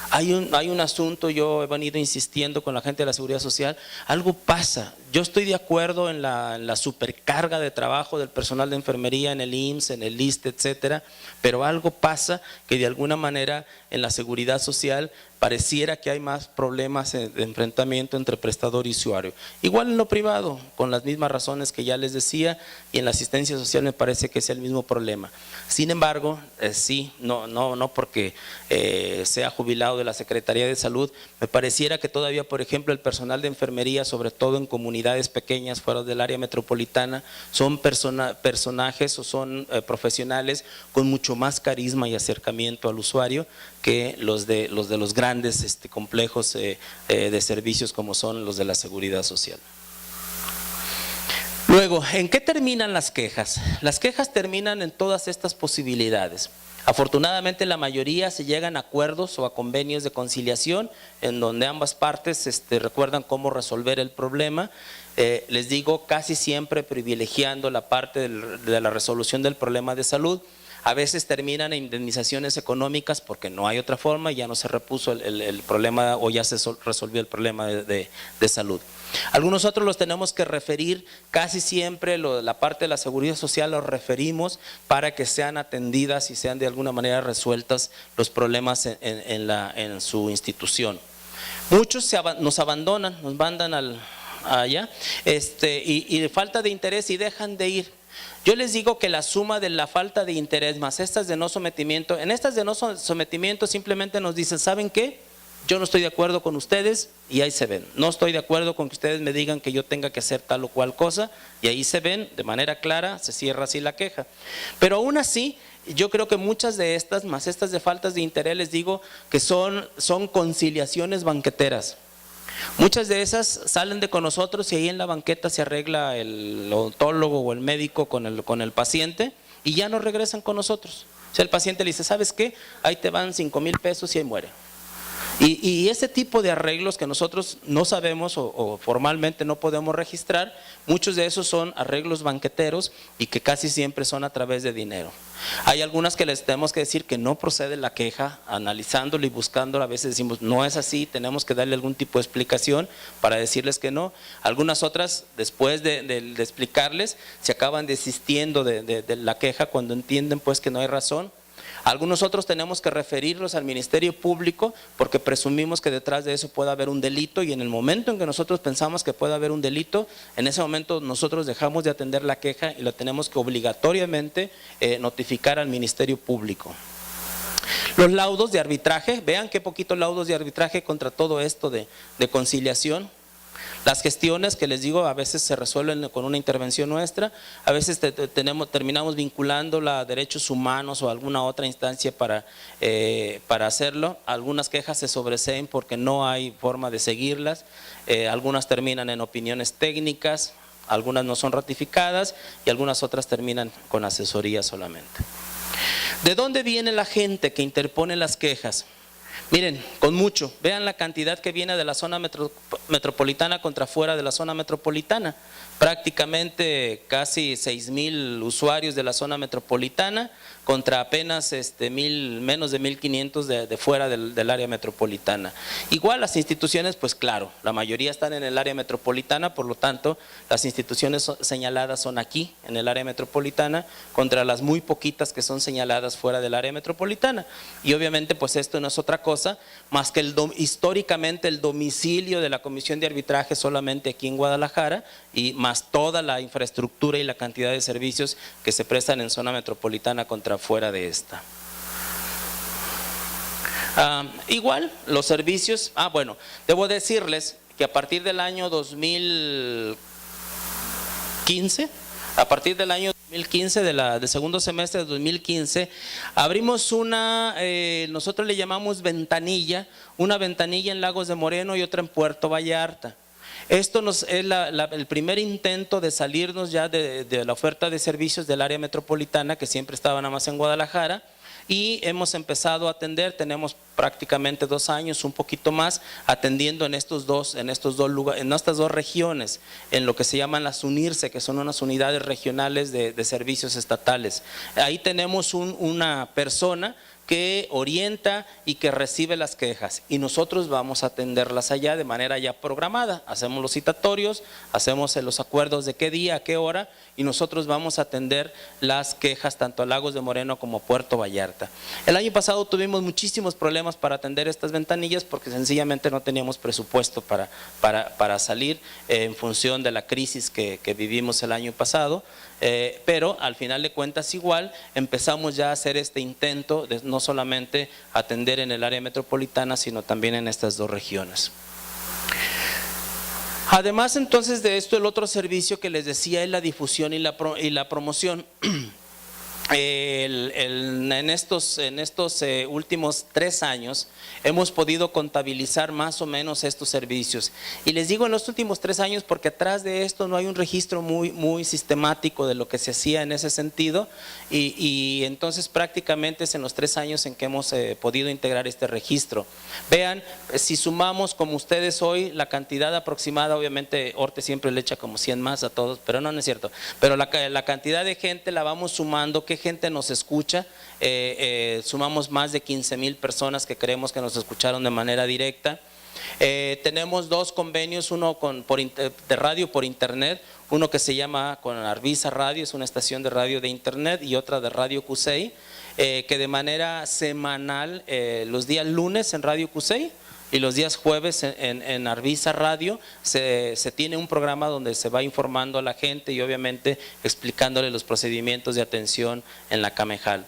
C: Hay un asunto, yo he venido insistiendo con la gente de la seguridad social, algo pasa. Yo estoy de acuerdo en la supercarga de trabajo del personal de enfermería en el IMSS, en el ISSSTE, etcétera, pero algo pasa que de alguna manera en la seguridad social pareciera que hay más problemas de enfrentamiento entre prestador y usuario. Igual en lo privado, con las mismas razones que ya les decía, y en la asistencia social me parece que es el mismo problema. Sin embargo, sí, no porque sea jubilado de la Secretaría de Salud, me pareciera que todavía, por ejemplo, el personal de enfermería, sobre todo en comunidades pequeñas fuera del área metropolitana, son personajes o son profesionales con mucho más carisma y acercamiento al usuario que los de los grandes complejos de servicios como son los de la seguridad social. Luego, ¿en qué terminan las quejas? Las quejas terminan en todas estas posibilidades. Afortunadamente la mayoría se llegan a acuerdos o a convenios de conciliación en donde ambas partes recuerdan cómo resolver el problema. Les digo, casi siempre privilegiando la parte de la resolución del problema de salud. A veces terminan en indemnizaciones económicas porque no hay otra forma, ya no se repuso el problema o ya se resolvió el problema de salud. Algunos otros los tenemos que referir, casi siempre la parte de la seguridad social los referimos para que sean atendidas y sean de alguna manera resueltas los problemas en su institución. Muchos nos abandonan, nos mandan allá y de falta de interés y dejan de ir. Yo les digo que la suma de la falta de interés más estas de no sometimiento, en estas de no sometimiento simplemente nos dicen, ¿saben qué? Yo no estoy de acuerdo con ustedes y ahí se ven. No estoy de acuerdo con que ustedes me digan que yo tenga que hacer tal o cual cosa y ahí se ven de manera clara, se cierra así la queja. Pero aún así, yo creo que muchas de estas, más estas de faltas de interés, les digo que son conciliaciones banqueteras. Muchas de esas salen de con nosotros y ahí en la banqueta se arregla el odontólogo o el médico con el paciente y ya no regresan con nosotros. O sea, el paciente le dice, ¿sabes qué? Ahí te van 5,000 pesos y ahí muere. Y ese tipo de arreglos que nosotros no sabemos o formalmente no podemos registrar, muchos de esos son arreglos banqueteros y que casi siempre son a través de dinero. Hay algunas que les tenemos que decir que no procede la queja, analizándolo y buscándolo, a veces decimos no es así, tenemos que darle algún tipo de explicación para decirles que no. Algunas otras, después de explicarles, se acaban desistiendo de la queja cuando entienden pues que no hay razón. Algunos otros tenemos que referirlos al Ministerio Público porque presumimos que detrás de eso puede haber un delito, y en el momento en que nosotros pensamos que puede haber un delito, en ese momento nosotros dejamos de atender la queja y la tenemos que obligatoriamente notificar al Ministerio Público. Los laudos de arbitraje, vean qué poquitos laudos de arbitraje contra todo esto de conciliación. Las gestiones que les digo a veces se resuelven con una intervención nuestra, a veces terminamos vinculándola a derechos humanos o a alguna otra instancia para hacerlo. Algunas quejas se sobreseen porque no hay forma de seguirlas, algunas terminan en opiniones técnicas, algunas no son ratificadas y algunas otras terminan con asesoría solamente. ¿De dónde viene la gente que interpone las quejas? Miren, con mucho, vean la cantidad que viene de la zona metropolitana contra fuera de la zona metropolitana. Prácticamente casi 6,000 usuarios de la zona metropolitana contra apenas menos de 1,500 de fuera del área metropolitana. Igual las instituciones, pues claro, la mayoría están en el área metropolitana, por lo tanto las instituciones señaladas son aquí, en el área metropolitana, contra las muy poquitas que son señaladas fuera del área metropolitana. Y obviamente pues esto no es otra cosa más que históricamente el domicilio de la Comisión de Arbitraje solamente aquí en Guadalajara, y más toda la infraestructura y la cantidad de servicios que se prestan en zona metropolitana contra fuera de esta. Igual los servicios, bueno, debo decirles que a partir del año 2015, del segundo semestre de 2015, abrimos una, nosotros le llamamos ventanilla, una ventanilla en Lagos de Moreno y otra en Puerto Vallarta. Esto es el primer intento de salirnos ya de la oferta de servicios del área metropolitana, que siempre estaba nada más en Guadalajara, y hemos empezado a atender, tenemos prácticamente 2 años, un poquito más, atendiendo en estas dos regiones, en lo que se llaman las UNIRSE, que son unas unidades regionales de servicios estatales. Ahí tenemos una persona que orienta y que recibe las quejas, y nosotros vamos a atenderlas allá de manera ya programada. Hacemos los citatorios, hacemos los acuerdos de qué día, a qué hora, y nosotros vamos a atender las quejas tanto a Lagos de Moreno como a Puerto Vallarta. El año pasado tuvimos muchísimos problemas para atender estas ventanillas porque sencillamente no teníamos presupuesto para salir en función de la crisis que vivimos el año pasado. Pero al final de cuentas igual empezamos ya a hacer este intento de no solamente atender en el área metropolitana, sino también en estas 2 regiones. Además entonces de esto, el otro servicio que les decía es la difusión y la promoción. En estos últimos 3 años hemos podido contabilizar más o menos estos servicios, y les digo en los últimos 3 años porque atrás de esto no hay un registro muy sistemático de lo que se hacía en ese sentido, y entonces prácticamente es en los 3 años en que hemos podido integrar este registro. Vean, si sumamos como ustedes hoy la cantidad aproximada, obviamente Orte siempre le echa como 100 más a todos, pero no es cierto, pero la cantidad de gente la vamos sumando. ¿Qué gente nos escucha? Sumamos más de 15,000 personas que creemos que nos escucharon de manera directa. Tenemos 2 convenios, uno de radio por internet, uno que se llama con Arvisa Radio, es una estación de radio de internet, y otra de Radio Cusey, que de manera semanal, los días lunes en Radio Cusey y los días jueves en Arvisa Radio se tiene un programa donde se va informando a la gente y obviamente explicándole los procedimientos de atención en la Camejal.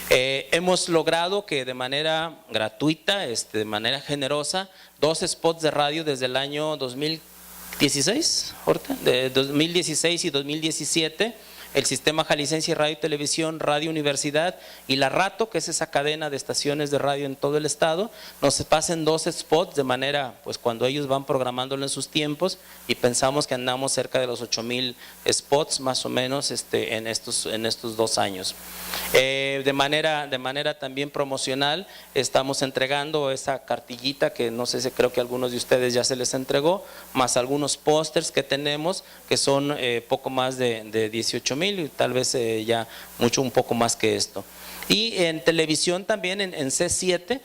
C: Hemos logrado que de manera gratuita, de manera generosa, 2 spots de radio desde el año 2016, de 2016 y 2017, el Sistema Jalisciense de Radio y Televisión, Radio Universidad y la Rato, que es esa cadena de estaciones de radio en todo el estado, nos pasen 2 spots de manera, pues cuando ellos van programándolo en sus tiempos, y pensamos que andamos cerca de los 8,000 spots más o menos en estos 2 años. De manera también promocional estamos entregando esa cartillita que no sé si creo que a algunos de ustedes ya se les entregó, más algunos pósters que tenemos que son poco más de 18,000 y tal vez ya un poco más que esto. Y en televisión también en C7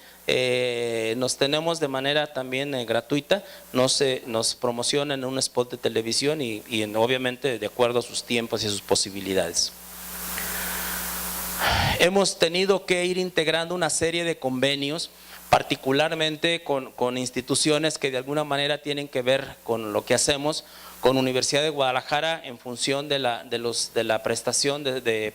C: nos tenemos de manera también gratuita, nos promocionan en un spot de televisión y obviamente de acuerdo a sus tiempos y a sus posibilidades. Hemos tenido que ir integrando una serie de convenios, particularmente con instituciones que de alguna manera tienen que ver con lo que hacemos, con Universidad de Guadalajara en función de la prestación de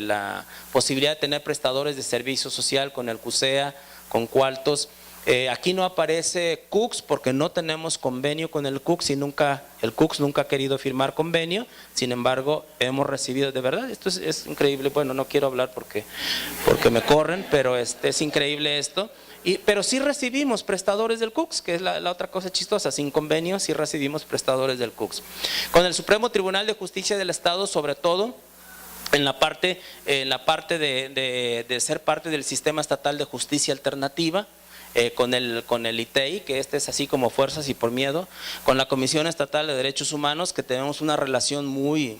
C: la posibilidad de tener prestadores de servicio social con el CUSEA, con Cualtos. Aquí no aparece CUCS porque no tenemos convenio con el CUCS y el CUCS nunca ha querido firmar convenio. Sin embargo, hemos recibido, de verdad, esto es increíble. Bueno, no quiero hablar porque me corren, pero es increíble esto. Pero sí recibimos prestadores del CUCS, que es la otra cosa chistosa. Sin convenio sí recibimos prestadores del CUCS. Con el Supremo Tribunal de Justicia del Estado, sobre todo en la parte de ser parte del Sistema Estatal de Justicia Alternativa, con el ITEI, que es así como Fuerzas y por Miedo, con la Comisión Estatal de Derechos Humanos, que tenemos una relación muy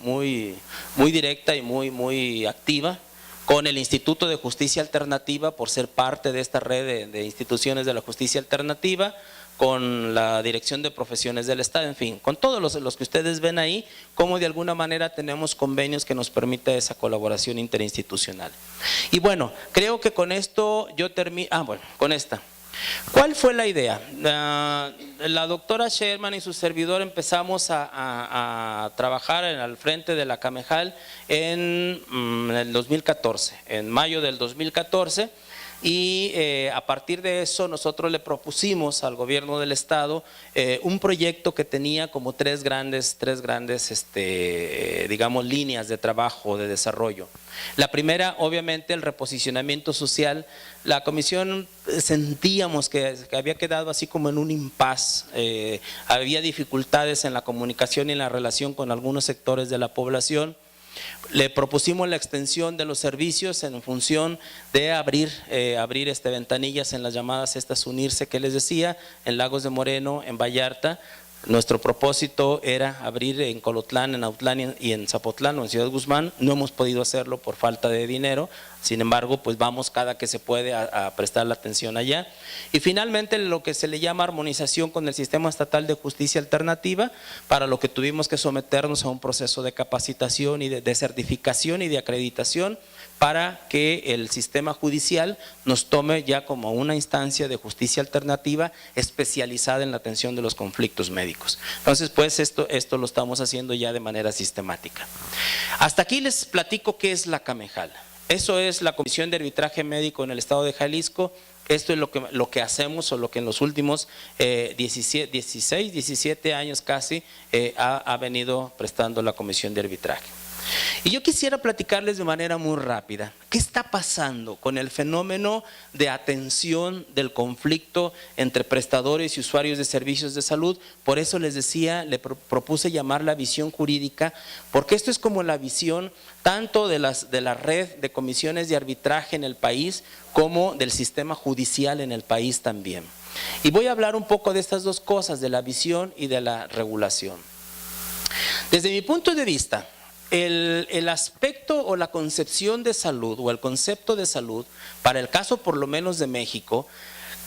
C: directa y muy activa, con el Instituto de Justicia Alternativa, por ser parte de esta red de instituciones de la justicia alternativa, con la Dirección de Profesiones del Estado, en fin, con todos los que ustedes ven ahí, como de alguna manera tenemos convenios que nos permiten esa colaboración interinstitucional. Y bueno, creo que con esto yo termino, con esta. ¿Cuál fue la idea? La doctora Sherman y su servidor empezamos a trabajar al frente de la Camejal en el 2014, en mayo del 2014, y a partir de eso nosotros le propusimos al gobierno del estado un proyecto que tenía como tres grandes digamos líneas de trabajo, de desarrollo. La primera, obviamente, el reposicionamiento social. La comisión sentíamos que había quedado así como en un impasse, había dificultades en la comunicación y en la relación con algunos sectores de la población. Le propusimos la extensión de los servicios en función de abrir ventanillas en las llamadas estas unirse que les decía, en Lagos de Moreno, en Vallarta. Nuestro propósito era abrir en Colotlán, en Autlán y en Zapotlán o en Ciudad Guzmán. No hemos podido hacerlo por falta de dinero, sin embargo pues vamos cada que se puede a prestar la atención allá. Y finalmente lo que se le llama armonización con el Sistema Estatal de Justicia Alternativa, para lo que tuvimos que someternos a un proceso de capacitación y de certificación y de acreditación para que el sistema judicial nos tome ya como una instancia de justicia alternativa especializada en la atención de los conflictos médicos. Entonces pues esto lo estamos haciendo ya de manera sistemática. Hasta aquí les platico qué es la Camejal. Eso es la Comisión de Arbitraje Médico en el estado de Jalisco. Esto es lo que hacemos, o lo que en los últimos 17 años casi ha venido prestando la Comisión de Arbitraje. Y yo quisiera platicarles de manera muy rápida, ¿qué está pasando con el fenómeno de atención del conflicto entre prestadores y usuarios de servicios de salud? Por eso les decía, le propuse llamar la visión jurídica, porque esto es como la visión tanto de la red de comisiones de arbitraje en el país, como del sistema judicial en el país también. Y voy a hablar un poco de estas dos cosas, de la visión y de la regulación. Desde mi punto de vista, el aspecto o la concepción de salud o el concepto de salud, para el caso por lo menos de México,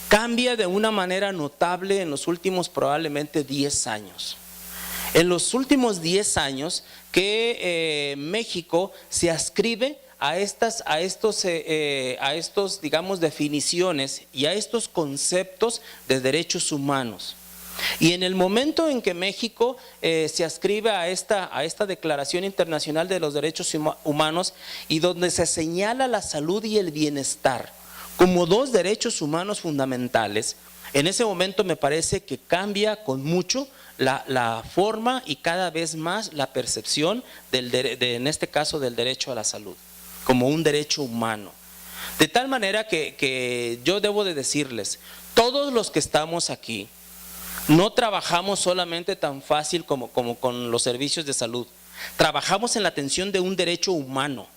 C: cambia de una manera notable en los últimos probablemente 10 años. En los últimos 10 años que México se adscribe a estos digamos definiciones y a estos conceptos de derechos humanos. Y en el momento en que México se adscribe a esta Declaración Internacional de los Derechos Humanos, y donde se señala la salud y el bienestar como dos derechos humanos fundamentales, en ese momento me parece que cambia con mucho la forma y cada vez más la percepción en este caso del derecho a la salud, como un derecho humano. De tal manera que yo debo de decirles, todos los que estamos aquí, no trabajamos solamente tan fácil como con los servicios de salud, trabajamos en la atención de un derecho humano.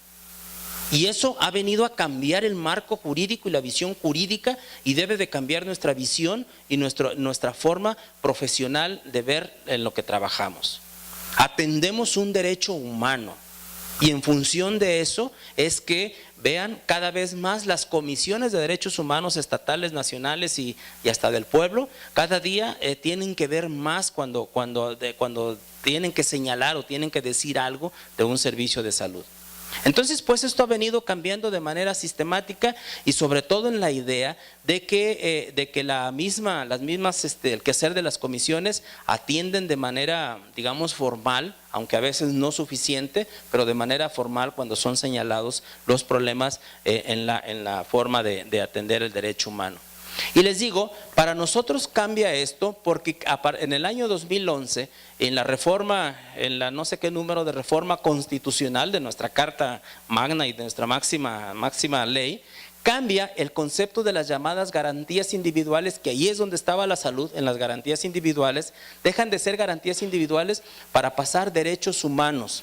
C: Y eso ha venido a cambiar el marco jurídico y la visión jurídica, y debe de cambiar nuestra visión y nuestra forma profesional de ver en lo que trabajamos. Atendemos un derecho humano, y en función de eso es que vean cada vez más las comisiones de derechos humanos estatales, nacionales y hasta del pueblo, cada día tienen que ver más cuando tienen que señalar o tienen que decir algo de un servicio de salud. Entonces, pues esto ha venido cambiando de manera sistemática, y sobre todo en la idea de que el quehacer de las comisiones atienden de manera, digamos, formal, aunque a veces no suficiente, pero de manera formal cuando son señalados los problemas en la forma de atender el derecho humano. Y les digo, para nosotros cambia esto porque en el año 2011, en la reforma, en la no sé qué número de reforma constitucional de nuestra Carta Magna y de nuestra máxima ley, cambia el concepto de las llamadas garantías individuales, que ahí es donde estaba la salud, en las garantías individuales, dejan de ser garantías individuales para pasar derechos humanos.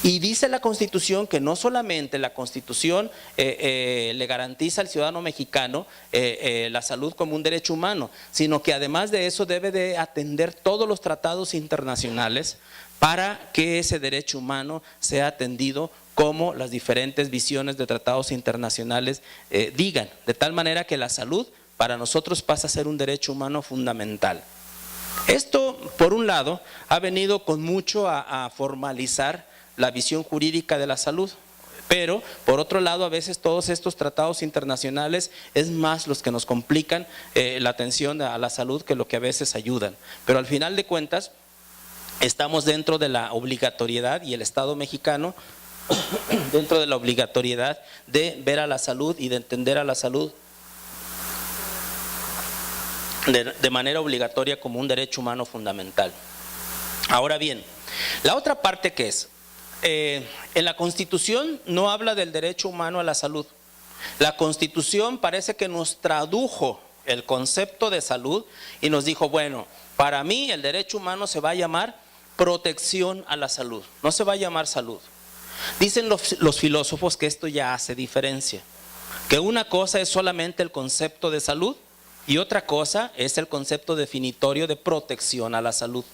C: Y dice la Constitución que no solamente la Constitución le garantiza al ciudadano mexicano la salud como un derecho humano, sino que además de eso debe de atender todos los tratados internacionales para que ese derecho humano sea atendido como las diferentes visiones de tratados internacionales digan, de tal manera que la salud para nosotros pasa a ser un derecho humano fundamental. Esto, por un lado, ha venido con mucho a formalizar la visión jurídica de la salud, pero por otro lado a veces todos estos tratados internacionales es más los que nos complican la atención a la salud que lo que a veces ayudan, pero al final de cuentas estamos dentro de la obligatoriedad, y el Estado mexicano dentro de la obligatoriedad de ver a la salud y de entender a la salud de manera obligatoria como un derecho humano fundamental. Ahora bien, la otra parte que es, en la Constitución no habla del derecho humano a la salud. La Constitución parece que nos tradujo el concepto de salud y nos dijo, bueno, para mí el derecho humano se va a llamar protección a la salud, no se va a llamar salud. Dicen los filósofos que esto ya hace diferencia, que una cosa es solamente el concepto de salud y otra cosa es el concepto definitorio de protección a la salud.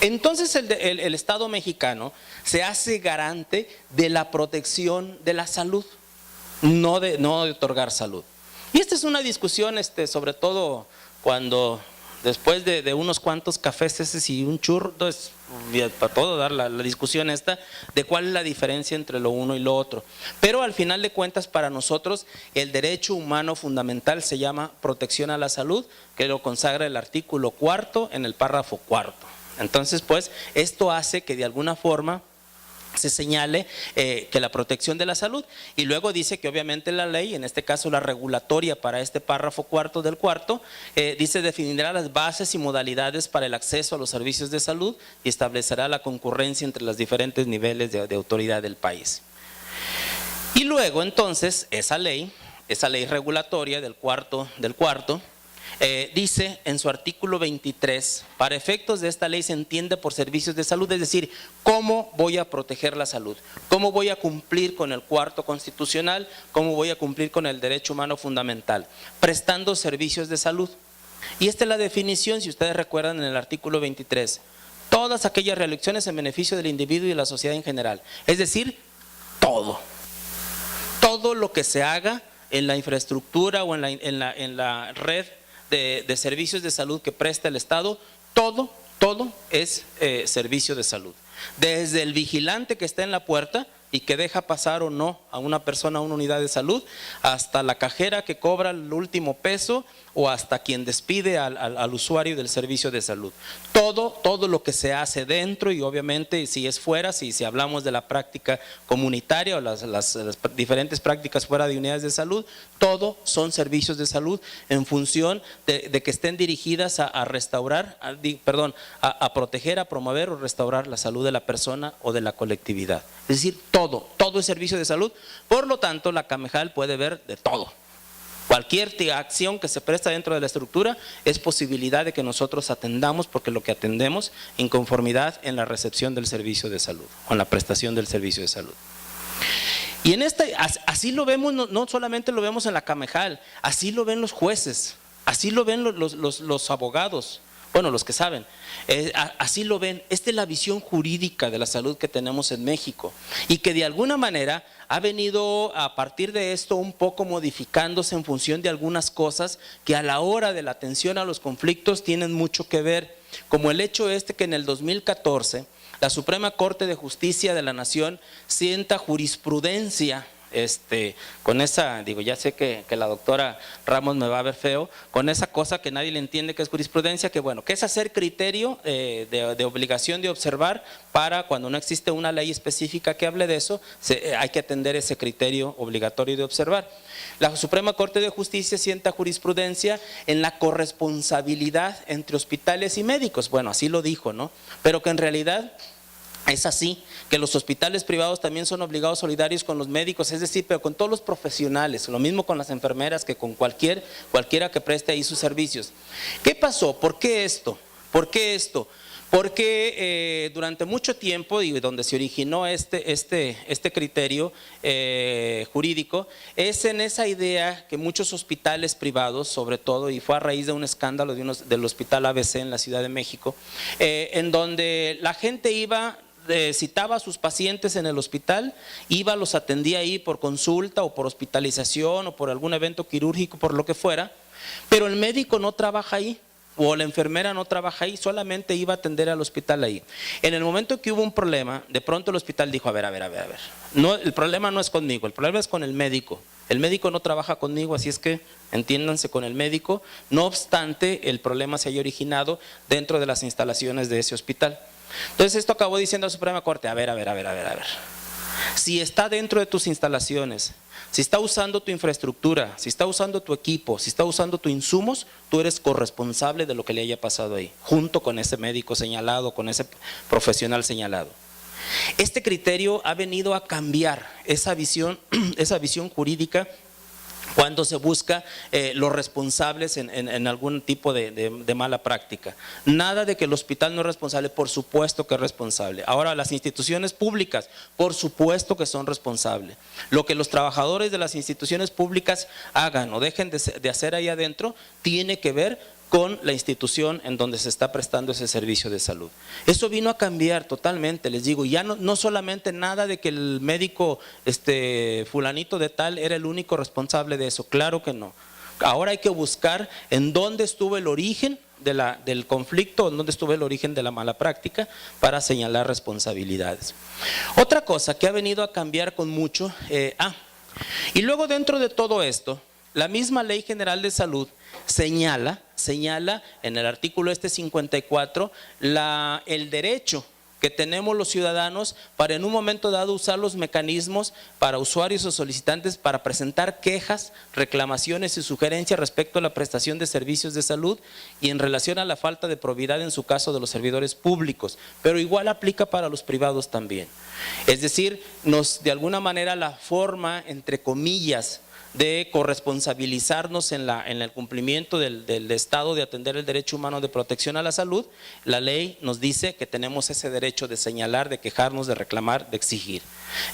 C: Entonces el Estado mexicano se hace garante de la protección de la salud, no de otorgar salud. Y esta es una discusión sobre todo cuando después de unos cuantos cafés y un churro, entonces, para todo dar la discusión esta de cuál es la diferencia entre lo uno y lo otro. Pero al final de cuentas para nosotros el derecho humano fundamental se llama protección a la salud, que lo consagra el artículo 4 en el párrafo 4. Entonces, pues, esto hace que de alguna forma se señale que la protección de la salud, y luego dice que obviamente la ley, en este caso la regulatoria para este párrafo 4 del cuarto, dice definirá las bases y modalidades para el acceso a los servicios de salud y establecerá la concurrencia entre los diferentes niveles de autoridad del país. Y luego entonces esa ley regulatoria del cuarto dice en su artículo 23, para efectos de esta ley se entiende por servicios de salud, es decir, cómo voy a proteger la salud, cómo voy a cumplir con el cuarto constitucional, cómo voy a cumplir con el derecho humano fundamental, prestando servicios de salud. Y esta es la definición, si ustedes recuerdan, en el artículo 23, todas aquellas realizaciones en beneficio del individuo y de la sociedad en general, es decir, todo lo que se haga en la infraestructura o en la red de servicios de salud que presta el Estado, todo es servicio de salud. Desde el vigilante que está en la puerta, y que deja pasar o no a una persona a una unidad de salud, hasta la cajera que cobra el último peso o hasta quien despide al usuario del servicio de salud. Todo lo que se hace dentro, y obviamente si es fuera, si hablamos de la práctica comunitaria o las diferentes prácticas fuera de unidades de salud, todo son servicios de salud en función de que estén dirigidas a restaurar, a proteger, a promover o restaurar la salud de la persona o de la colectividad. Es decir, todo es servicio de salud. Por lo tanto, la CAMEJAL puede ver de todo. Cualquier acción que se presta dentro de la estructura es posibilidad de que nosotros atendamos, porque lo que atendemos en conformidad en la recepción del servicio de salud o en la prestación del servicio de salud. Y así lo vemos, no solamente lo vemos en la CAMEJAL, así lo ven los jueces, así lo ven los abogados. Bueno, los que saben, así lo ven. Esta es la visión jurídica de la salud que tenemos en México y que de alguna manera ha venido a partir de esto un poco modificándose en función de algunas cosas que a la hora de la atención a los conflictos tienen mucho que ver, como el hecho que en el 2014 la Suprema Corte de Justicia de la Nación sienta jurisprudencia. Con esa, ya sé que la doctora Ramos me va a ver feo, con esa cosa que nadie le entiende que es jurisprudencia, que es hacer criterio de obligación de observar para cuando no existe una ley específica que hable de eso, hay que atender ese criterio obligatorio de observar. La Suprema Corte de Justicia sienta jurisprudencia en la corresponsabilidad entre hospitales y médicos, bueno, así lo dijo, ¿no? Pero que en realidad es así, que los hospitales privados también son obligados solidarios con los médicos, es decir, pero con todos los profesionales, lo mismo con las enfermeras que con cualquiera que preste ahí sus servicios. ¿Qué pasó? ¿Por qué esto? ¿Por qué esto? Porque durante mucho tiempo, y donde se originó este criterio jurídico, es en esa idea que muchos hospitales privados, sobre todo, y fue a raíz de un escándalo del hospital ABC en la Ciudad de México, en donde la gente iba, citaba a sus pacientes en el hospital, los atendía ahí por consulta o por hospitalización o por algún evento quirúrgico, por lo que fuera, pero el médico no trabaja ahí o la enfermera no trabaja ahí, solamente iba a atender al hospital ahí. En el momento que hubo un problema, de pronto el hospital dijo, a ver, no, el problema no es conmigo, el problema es con el médico no trabaja conmigo, así es que entiéndanse con el médico, no obstante el problema se haya originado dentro de las instalaciones de ese hospital. Entonces esto acabó diciendo la Suprema Corte, a ver, si está dentro de tus instalaciones, si está usando tu infraestructura, si está usando tu equipo, si está usando tus insumos, tú eres corresponsable de lo que le haya pasado ahí, junto con ese médico señalado, con ese profesional señalado. Este criterio ha venido a cambiar esa visión jurídica cuando se busca los responsables en algún tipo de mala práctica. Nada de que el hospital no es responsable, por supuesto que es responsable. Ahora, las instituciones públicas, por supuesto que son responsables. Lo que los trabajadores de las instituciones públicas hagan o dejen de hacer ahí adentro, tiene que ver con la institución en donde se está prestando ese servicio de salud. Eso vino a cambiar totalmente, les digo, ya no solamente nada de que el médico fulanito de tal era el único responsable de eso, claro que no. Ahora hay que buscar en dónde estuvo el origen del conflicto, en dónde estuvo el origen de la mala práctica para señalar responsabilidades. Otra cosa que ha venido a cambiar con mucho, y luego dentro de todo esto, la misma Ley General de Salud señala en el artículo 54 el derecho que tenemos los ciudadanos para en un momento dado usar los mecanismos para usuarios o solicitantes para presentar quejas, reclamaciones y sugerencias respecto a la prestación de servicios de salud y en relación a la falta de probidad en su caso de los servidores públicos, pero igual aplica para los privados también. Es decir, de alguna manera la forma, entre comillas, de corresponsabilizarnos en el cumplimiento del Estado de atender el derecho humano de protección a la salud, la ley nos dice que tenemos ese derecho de señalar, de quejarnos, de reclamar, de exigir.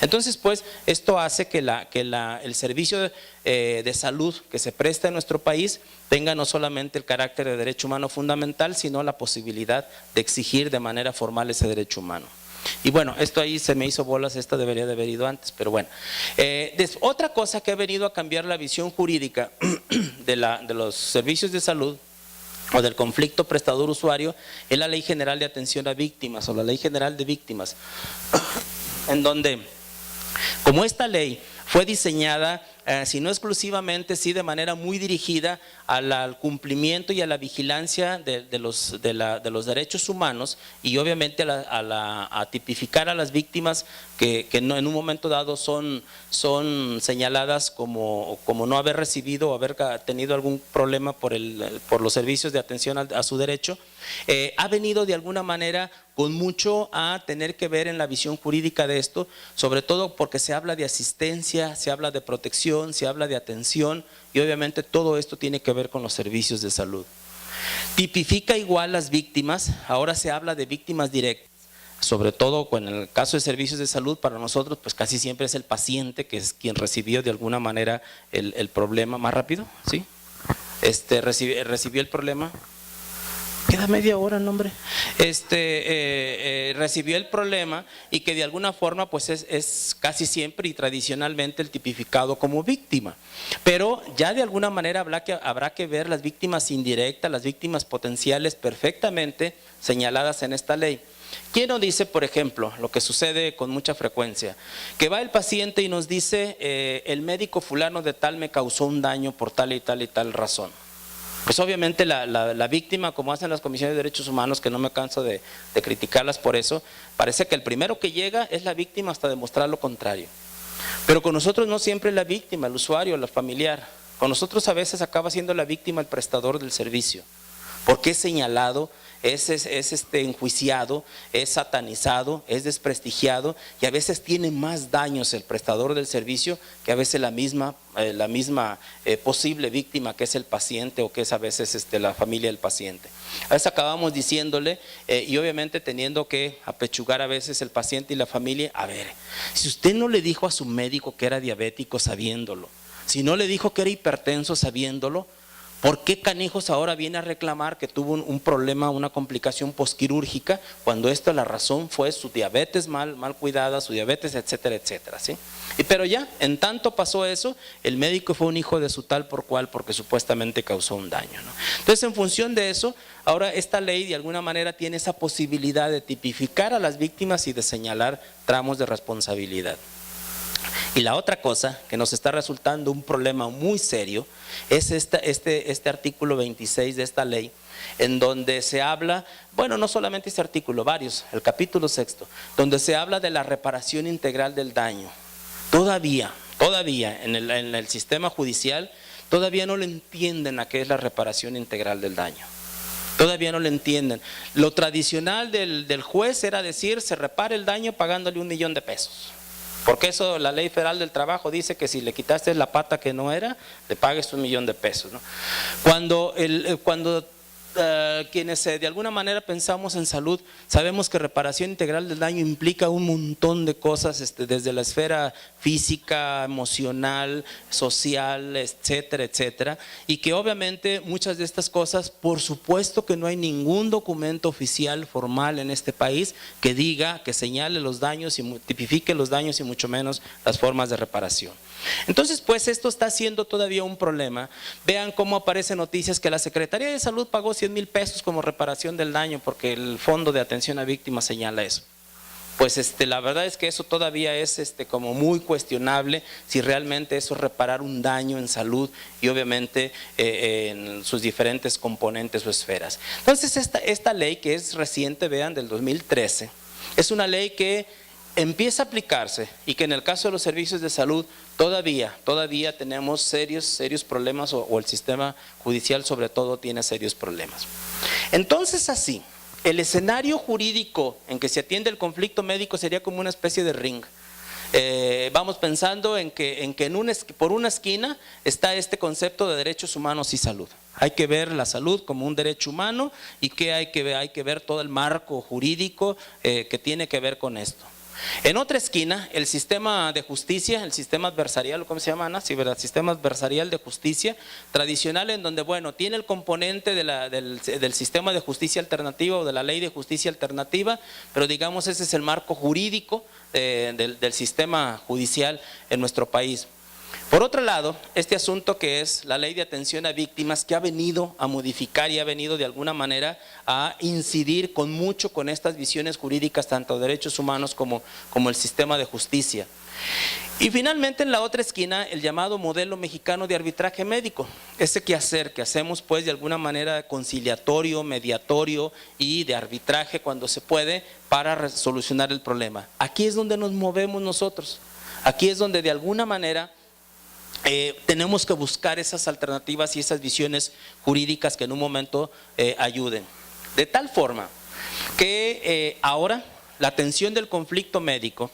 C: Entonces, pues, esto hace que el servicio de salud que se presta en nuestro país tenga no solamente el carácter de derecho humano fundamental, sino la posibilidad de exigir de manera formal ese derecho humano. Y bueno, esto ahí se me hizo bolas, esto debería de haber ido antes, pero bueno. Otra cosa que ha venido a cambiar la visión jurídica de los servicios de salud o del conflicto prestador-usuario es la Ley General de Atención a Víctimas o la Ley General de Víctimas, en donde Como esta ley fue diseñada, si no exclusivamente, sí de manera muy dirigida al cumplimiento y a la vigilancia de los derechos humanos y obviamente a tipificar a las víctimas que en un momento dado son señaladas como no haber recibido o haber tenido algún problema por los servicios de atención a su derecho, ha venido de alguna manera con mucho a tener que ver en la visión jurídica de esto, sobre todo porque se habla de asistencia, se habla de protección, se habla de atención y obviamente todo esto tiene que ver con los servicios de salud. Tipifica igual las víctimas, ahora se habla de víctimas directas, sobre todo en el caso de servicios de salud, para nosotros pues casi siempre es el paciente que es quien recibió de alguna manera el problema. ¿Más rápido? ¿Sí? Recibió el problema. Queda media hora, no, hombre. Recibió el problema y que de alguna forma pues es casi siempre y tradicionalmente el tipificado como víctima. Pero ya de alguna manera habrá que ver las víctimas indirectas, las víctimas potenciales perfectamente señaladas en esta ley. ¿Quién nos dice, por ejemplo, lo que sucede con mucha frecuencia? Que va el paciente y nos dice, el médico fulano de tal me causó un daño por tal y tal razón. Pues obviamente la víctima, como hacen las comisiones de derechos humanos, que no me canso de criticarlas por eso, parece que el primero que llega es la víctima hasta demostrar lo contrario. Pero con nosotros no siempre es la víctima, el usuario, la familiar. Con nosotros a veces acaba siendo la víctima el prestador del servicio, porque es señalado, es enjuiciado, es satanizado, es desprestigiado y a veces tiene más daños el prestador del servicio que a veces la misma posible víctima que es el paciente o que es a veces la familia del paciente. A veces acabamos diciéndole y obviamente teniendo que apechugar a veces el paciente y la familia, a ver, si usted no le dijo a su médico que era diabético sabiéndolo, si no le dijo que era hipertenso sabiéndolo, ¿por qué canijos ahora viene a reclamar que tuvo un problema, una complicación posquirúrgica, cuando la razón fue su diabetes mal cuidada, su diabetes, etcétera, etcétera, ¿sí? Pero ya, en tanto pasó eso, el médico fue un hijo de su tal por cual porque supuestamente causó un daño, ¿no? Entonces, en función de eso, ahora esta ley de alguna manera tiene esa posibilidad de tipificar a las víctimas y de señalar tramos de responsabilidad. Y la otra cosa que nos está resultando un problema muy serio es este artículo 26 de esta ley, en donde se habla, bueno, no solamente este artículo, varios, el capítulo 6, donde se habla de la reparación integral del daño. Todavía en el sistema judicial, todavía no le entienden a qué es la reparación integral del daño. Todavía no lo entienden. Lo tradicional del juez era decir, se repara el daño pagándole $1,000,000. Porque eso, la ley federal del trabajo dice que si le quitaste la pata que no era, le pagues $1,000,000, ¿no? Cuando quienes de alguna manera pensamos en salud, sabemos que reparación integral del daño implica un montón de cosas, desde la esfera física, emocional, social, etcétera, etcétera, y que obviamente muchas de estas cosas, por supuesto que no hay ningún documento oficial formal en este país que diga, que señale los daños y tipifique los daños y mucho menos las formas de reparación. Entonces, pues esto está siendo todavía un problema. Vean cómo aparecen noticias que la Secretaría de Salud pagó $100,000 como reparación del daño porque el Fondo de Atención a Víctimas señala eso. Pues la verdad es que eso todavía es como muy cuestionable si realmente eso es reparar un daño en salud y obviamente en sus diferentes componentes o esferas. Entonces esta ley, que es reciente, vean, del 2013, es una ley que empieza a aplicarse y que en el caso de los servicios de salud todavía tenemos serios problemas, o el sistema judicial sobre todo tiene serios problemas. Entonces, así, el escenario jurídico en que se atiende el conflicto médico sería como una especie de ring. Vamos pensando en que por una esquina está este concepto de derechos humanos y salud. Hay que ver la salud como un derecho humano y que hay que ver todo el marco jurídico que tiene que ver con esto. En otra esquina, el sistema de justicia, el sistema adversarial, ¿cómo se llama, Ana? Sí, ¿verdad? Sistema adversarial de justicia tradicional, en donde, bueno, tiene el componente del sistema de justicia alternativa o de la ley de justicia alternativa, pero digamos ese es el marco jurídico del sistema judicial en nuestro país. Por otro lado, este asunto que es la ley de atención a víctimas, que ha venido a modificar y ha venido de alguna manera a incidir con estas visiones jurídicas, tanto de derechos humanos como el sistema de justicia. Y finalmente en la otra esquina el llamado modelo mexicano de arbitraje médico, ese quehacer que hacemos pues de alguna manera conciliatorio, mediatorio y de arbitraje cuando se puede para solucionar el problema. Aquí es donde nos movemos nosotros, aquí es donde de alguna manera tenemos que buscar esas alternativas y esas visiones jurídicas que en un momento ayuden. De tal forma que ahora la atención del conflicto médico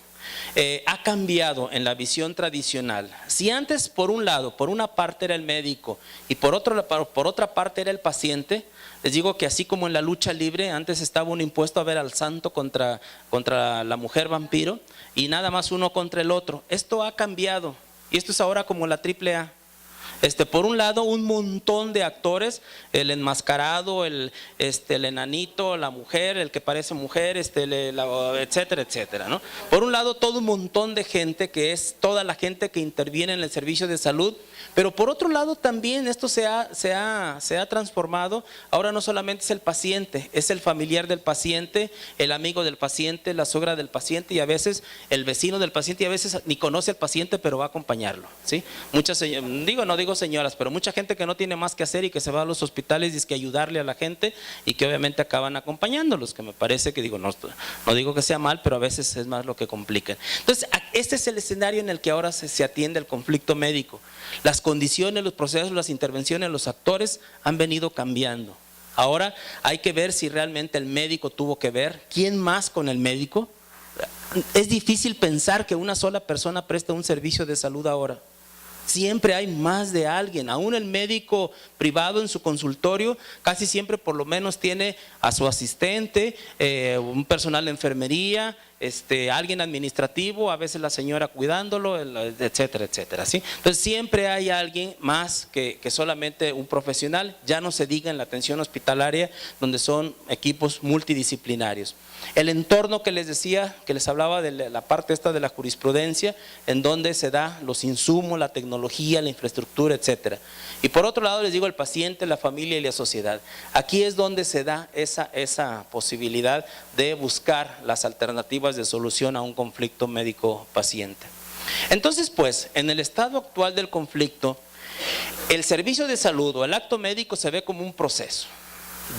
C: ha cambiado en la visión tradicional. Si antes por un lado, por una parte era el médico y por otra parte era el paciente, les digo que así como en la lucha libre antes estaba un impuesto a ver al santo contra la mujer vampiro y nada más uno contra el otro. Esto ha cambiado y esto es ahora como la AAA. Por un lado un montón de actores, el enmascarado, el enanito, la mujer, el que parece mujer, etcétera, etcétera, ¿no? Por un lado todo un montón de gente que es toda la gente que interviene en el servicio de salud, pero por otro lado también esto se ha transformado, ahora no solamente es el paciente, es el familiar del paciente, el amigo del paciente, la suegra del paciente y a veces el vecino del paciente y a veces ni conoce al paciente pero va a acompañarlo, ¿sí? No digo señoras, pero mucha gente que no tiene más que hacer y que se va a los hospitales y es que ayudarle a la gente y que obviamente acaban acompañándolos, que me parece que no digo que sea mal, pero a veces es más lo que complican. Entonces, este es el escenario en el que ahora se atiende el conflicto médico. Las condiciones, los procesos, las intervenciones, los actores han venido cambiando. Ahora hay que ver si realmente el médico tuvo que ver, quién más con el médico. Es difícil pensar que una sola persona presta un servicio de salud ahora. Siempre hay más de alguien, aún el médico privado en su consultorio casi siempre por lo menos tiene a su asistente, un personal de enfermería, alguien administrativo, a veces la señora cuidándolo, etcétera, etcétera, ¿sí? Entonces siempre hay alguien más que solamente un profesional, ya no se diga en la atención hospitalaria donde son equipos multidisciplinarios. El entorno que les decía, que les hablaba de la parte esta de la jurisprudencia, en donde se da los insumos, la tecnología, la infraestructura, etcétera. Y por otro lado les digo el paciente, la familia y la sociedad. Aquí es donde se da esa posibilidad de buscar las alternativas de solución a un conflicto médico-paciente. Entonces pues, en el estado actual del conflicto, el servicio de salud o el acto médico se ve como un proceso.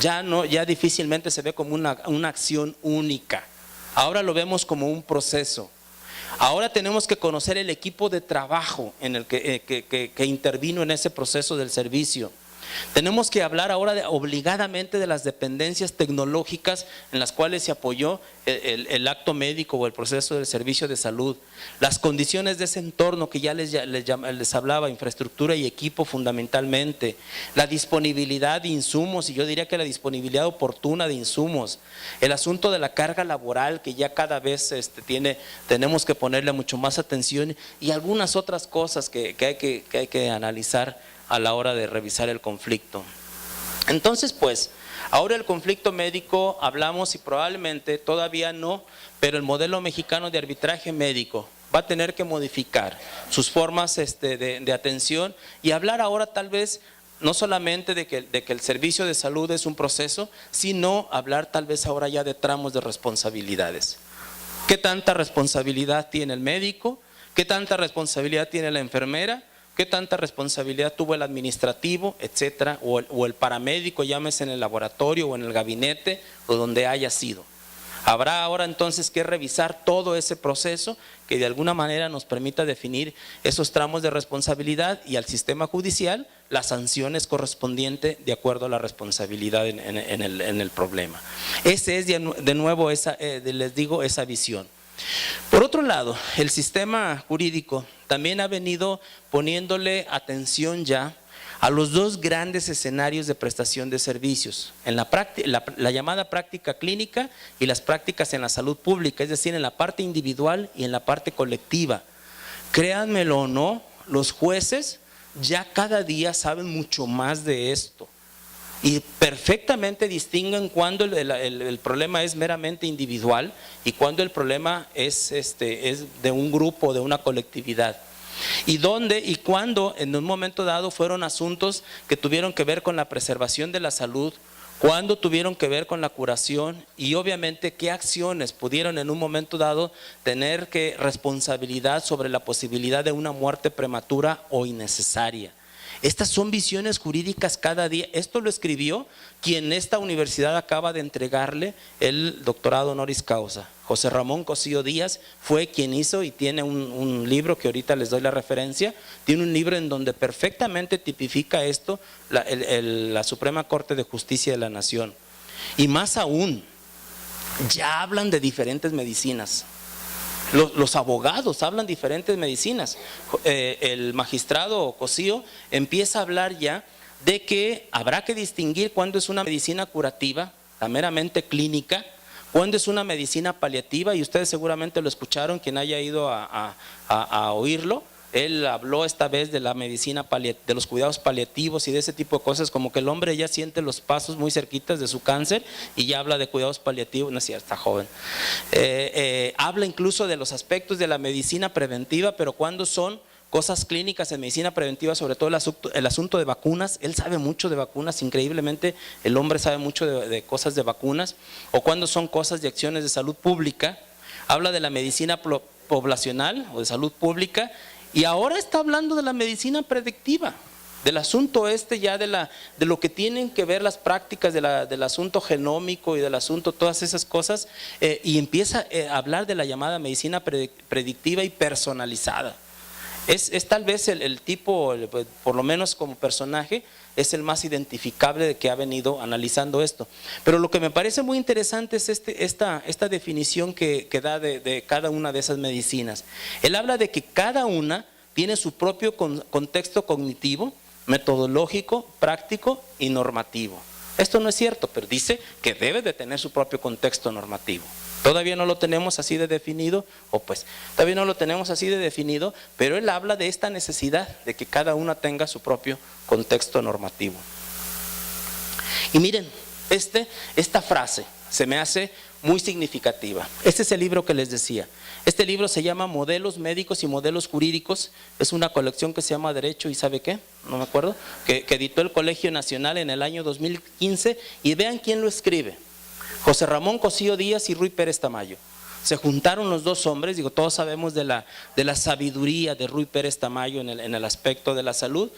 C: Ya difícilmente se ve como una acción única. Ahora lo vemos como un proceso. Ahora tenemos que conocer el equipo de trabajo en el que intervino en ese proceso del servicio. Tenemos que hablar ahora obligadamente de las dependencias tecnológicas en las cuales se apoyó el acto médico o el proceso del servicio de salud, las condiciones de ese entorno que ya les hablaba, infraestructura y equipo fundamentalmente, la disponibilidad de insumos y yo diría que la disponibilidad oportuna de insumos, el asunto de la carga laboral que ya cada vez tenemos que ponerle mucho más atención y algunas otras cosas que hay que analizar a la hora de revisar el conflicto. Entonces pues, ahora el conflicto médico hablamos y probablemente todavía no, pero el modelo mexicano de arbitraje médico va a tener que modificar sus formas de atención y hablar ahora tal vez no solamente de que el servicio de salud es un proceso, sino hablar tal vez ahora ya de tramos de responsabilidades. ¿Qué tanta responsabilidad tiene el médico? ¿Qué tanta responsabilidad tiene la enfermera? ¿Qué tanta responsabilidad tuvo el administrativo, etcétera, o el paramédico, llámese en el laboratorio o en el gabinete o donde haya sido? Habrá ahora entonces que revisar todo ese proceso que de alguna manera nos permita definir esos tramos de responsabilidad y al sistema judicial las sanciones correspondientes de acuerdo a la responsabilidad en el problema. Ese es de nuevo les digo esa visión. Por otro lado, el sistema jurídico también ha venido poniéndole atención ya a los dos grandes escenarios de prestación de servicios, en la llamada práctica clínica y las prácticas en la salud pública, es decir, en la parte individual y en la parte colectiva. Créanmelo o no, los jueces ya cada día saben mucho más de esto. Y perfectamente distinguen cuando el problema es meramente individual y cuando el problema es de un grupo, de una colectividad. Y dónde y cuándo en un momento dado fueron asuntos que tuvieron que ver con la preservación de la salud cuándo tuvieron que ver con la curación y obviamente qué acciones pudieron en un momento dado tener que responsabilidad sobre la posibilidad de una muerte prematura o innecesaria. Estas son visiones jurídicas cada día. Esto lo escribió quien esta universidad acaba de entregarle el doctorado honoris causa. José Ramón Cosío Díaz fue quien hizo y tiene un libro que ahorita les doy la referencia. Tiene un libro en donde perfectamente tipifica esto la Suprema Corte de Justicia de la Nación. Y más aún, ya hablan de diferentes medicinas. Los abogados hablan diferentes medicinas. El magistrado Cosío empieza a hablar ya de que habrá que distinguir cuándo es una medicina curativa, la meramente clínica, cuándo es una medicina paliativa, y ustedes seguramente lo escucharon, quien haya ido a oírlo. Él habló esta vez de la medicina de los cuidados paliativos y de ese tipo de cosas, como que el hombre ya siente los pasos muy cerquitas de su cáncer y ya habla de cuidados paliativos. No es cierto, está joven. Habla incluso de los aspectos de la medicina preventiva, pero cuando son cosas clínicas en medicina preventiva, sobre todo el asunto de vacunas. Él sabe mucho de vacunas, increíblemente el hombre sabe mucho de cosas de vacunas, o cuando son cosas de acciones de salud pública. Habla de la medicina poblacional o de salud pública. Y ahora está hablando de la medicina predictiva, del asunto ya de lo que tienen que ver las prácticas del asunto genómico y del asunto, todas esas cosas, y empieza a hablar de la llamada medicina predictiva y personalizada. Es tal vez el tipo, por lo menos como personaje, es el más identificable de que ha venido analizando esto. Pero lo que me parece muy interesante es esta definición que da de cada una de esas medicinas. Él habla de que cada una tiene su propio contexto cognitivo, metodológico, práctico y normativo. Esto no es cierto, pero dice que debe de tener su propio contexto normativo. Todavía no lo tenemos así de definido, todavía no lo tenemos así de definido, pero él habla de esta necesidad de que cada una tenga su propio contexto normativo. Y miren, esta frase se me hace muy significativa. Este es el libro que les decía. Este libro se llama Modelos Médicos y Modelos Jurídicos. Es una colección que se llama Derecho y ¿sabe qué? No me acuerdo. Que editó el Colegio Nacional en el año 2015. Y vean quién lo escribe. José Ramón Cosío Díaz y Ruy Pérez Tamayo. Se juntaron los dos hombres, todos sabemos de la sabiduría de Ruy Pérez Tamayo en el aspecto de la salud,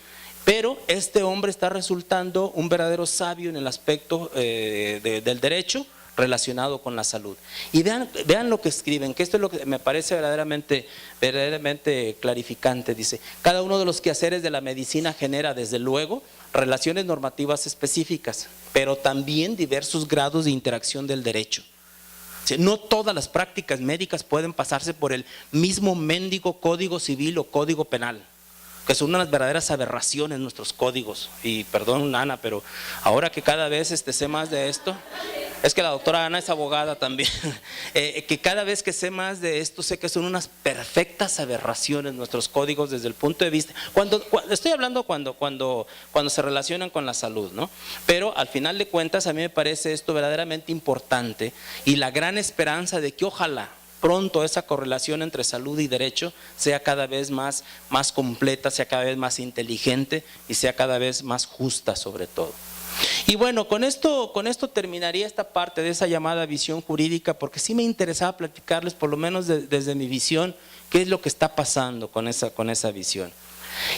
C: pero este hombre está resultando un verdadero sabio en el aspecto del derecho relacionado con la salud. Y vean lo que escriben, que esto es lo que me parece verdaderamente clarificante. Dice: cada uno de los quehaceres de la medicina genera desde luego relaciones normativas específicas, pero también diversos grados de interacción del derecho. No todas las prácticas médicas pueden pasarse por el mismo mendigo código civil o código penal, que son unas verdaderas aberraciones nuestros códigos. Y perdón, Ana, pero ahora que cada vez sé más de esto, es que la doctora Ana es abogada también, que cada vez que sé más de esto sé que son unas perfectas aberraciones nuestros códigos desde el punto de vista, estoy hablando cuando se relacionan con la salud, ¿no? Pero al final de cuentas a mí me parece esto verdaderamente importante, y la gran esperanza de que ojalá pronto esa correlación entre salud y derecho sea cada vez más completa, sea cada vez más inteligente y sea cada vez más justa sobre todo. Y bueno, con esto terminaría esta parte de esa llamada visión jurídica, porque sí me interesaba platicarles, por lo menos desde mi visión, qué es lo que está pasando con esa visión.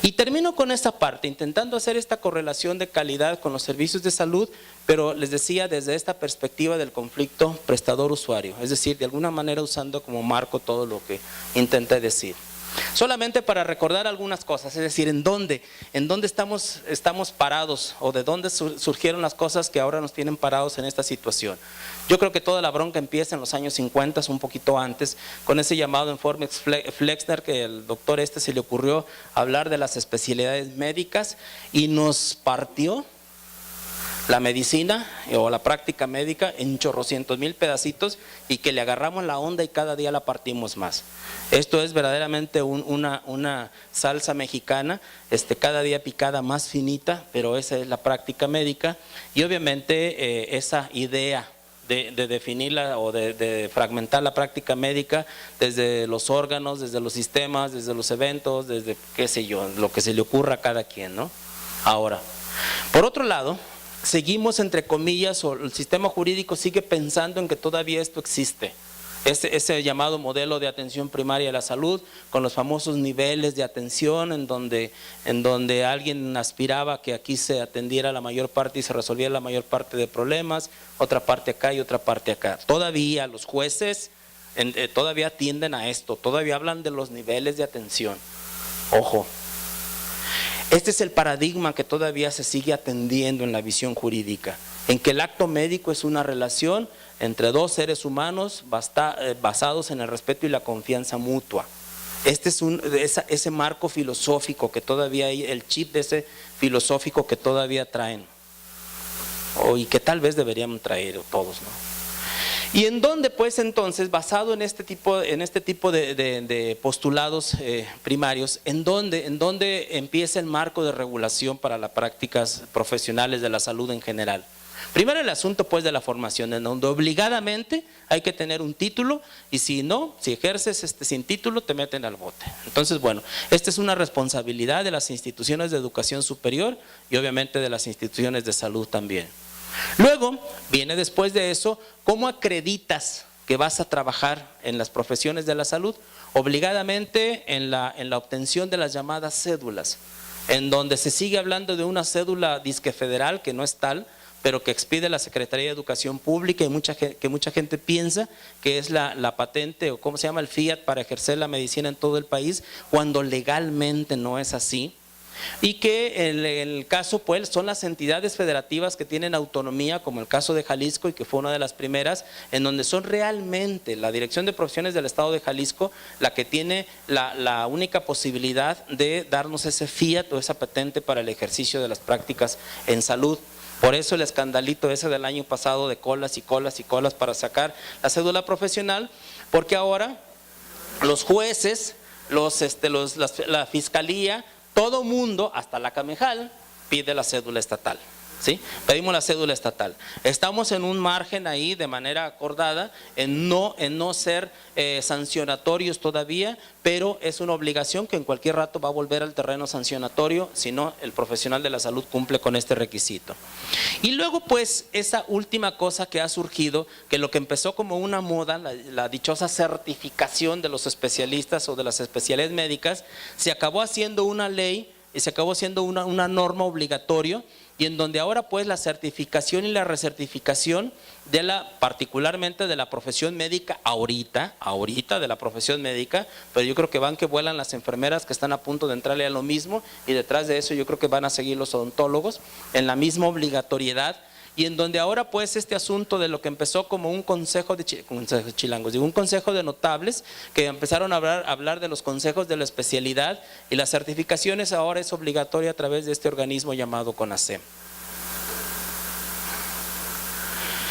C: Y termino con esta parte, intentando hacer esta correlación de calidad con los servicios de salud, pero les decía desde esta perspectiva del conflicto prestador-usuario, es decir, de alguna manera usando como marco todo lo que intenté decir. Solamente para recordar algunas cosas, es decir, en dónde estamos parados, o de dónde surgieron las cosas que ahora nos tienen parados en esta situación. Yo creo que toda la bronca empieza en los años 50, un poquito antes, con ese llamado informe Flexner, que el doctor se le ocurrió hablar de las especialidades médicas y nos partió la medicina o la práctica médica en chorrocientos mil pedacitos, y que le agarramos la onda y cada día la partimos más. Esto es verdaderamente una salsa mexicana, cada día picada más finita, pero esa es la práctica médica. Y obviamente esa idea de definirla o de fragmentar la práctica médica desde los órganos, desde los sistemas, desde los eventos, desde qué sé yo, lo que se le ocurra a cada quien, ¿no? Ahora, por otro lado, seguimos, entre comillas, o el sistema jurídico sigue pensando en que todavía esto existe. Ese llamado modelo de atención primaria de la salud, con los famosos niveles de atención en donde alguien aspiraba a que aquí se atendiera la mayor parte y se resolviera la mayor parte de problemas, otra parte acá y otra parte acá. Todavía los jueces todavía atienden a esto, todavía hablan de los niveles de atención. Ojo, este es el paradigma que todavía se sigue atendiendo en la visión jurídica, en que el acto médico es una relación entre dos seres humanos basados en el respeto y la confianza mutua. Este es ese marco filosófico que todavía hay, el chip de ese filosófico que todavía traen, y que tal vez deberían traer todos, ¿no? Y en donde pues entonces, basado en este tipo de postulados primarios, en donde empieza el marco de regulación para las prácticas profesionales de la salud en general. Primero el asunto pues de la formación, en donde obligadamente hay que tener un título, y si no, si ejerces sin título te meten al bote. Entonces bueno, esta es una responsabilidad de las instituciones de educación superior y obviamente de las instituciones de salud también. Luego viene después de eso, ¿cómo acreditas que vas a trabajar en las profesiones de la salud? Obligadamente en la obtención de las llamadas cédulas, en donde se sigue hablando de una cédula disque federal que no es tal, pero que expide la Secretaría de Educación Pública, y que mucha gente piensa que es la patente, o cómo se llama, el fiat para ejercer la medicina en todo el país, cuando legalmente no es así. Y que en el caso pues son las entidades federativas que tienen autonomía, como el caso de Jalisco, y que fue una de las primeras, en donde son realmente la Dirección de Profesiones del Estado de Jalisco la que tiene la única posibilidad de darnos ese fiat o esa patente para el ejercicio de las prácticas en salud. Por eso el escandalito ese del año pasado de colas y colas y colas para sacar la cédula profesional, porque ahora los jueces, la fiscalía, todo mundo, hasta la Camejal, pide la cédula estatal. ¿Sí? Pedimos la cédula estatal. Estamos en un margen ahí de manera acordada en no ser sancionatorios todavía, pero es una obligación que en cualquier rato va a volver al terreno sancionatorio si no el profesional de la salud cumple con este requisito. Y luego pues esa última cosa que ha surgido, que lo que empezó como una moda, la dichosa certificación de los especialistas o de las especialidades médicas, se acabó haciendo una ley y se acabó siendo una norma obligatoria, y en donde ahora pues la certificación y la recertificación particularmente de la profesión médica ahorita de la profesión médica, pero yo creo que van que vuelan las enfermeras que están a punto de entrarle a lo mismo, y detrás de eso yo creo que van a seguir los odontólogos en la misma obligatoriedad. Y en donde ahora pues este asunto de lo que empezó como un consejo de chilangos, un consejo de notables, que empezaron a hablar de los consejos de la especialidad, y las certificaciones ahora es obligatoria a través de este organismo llamado CONASEM.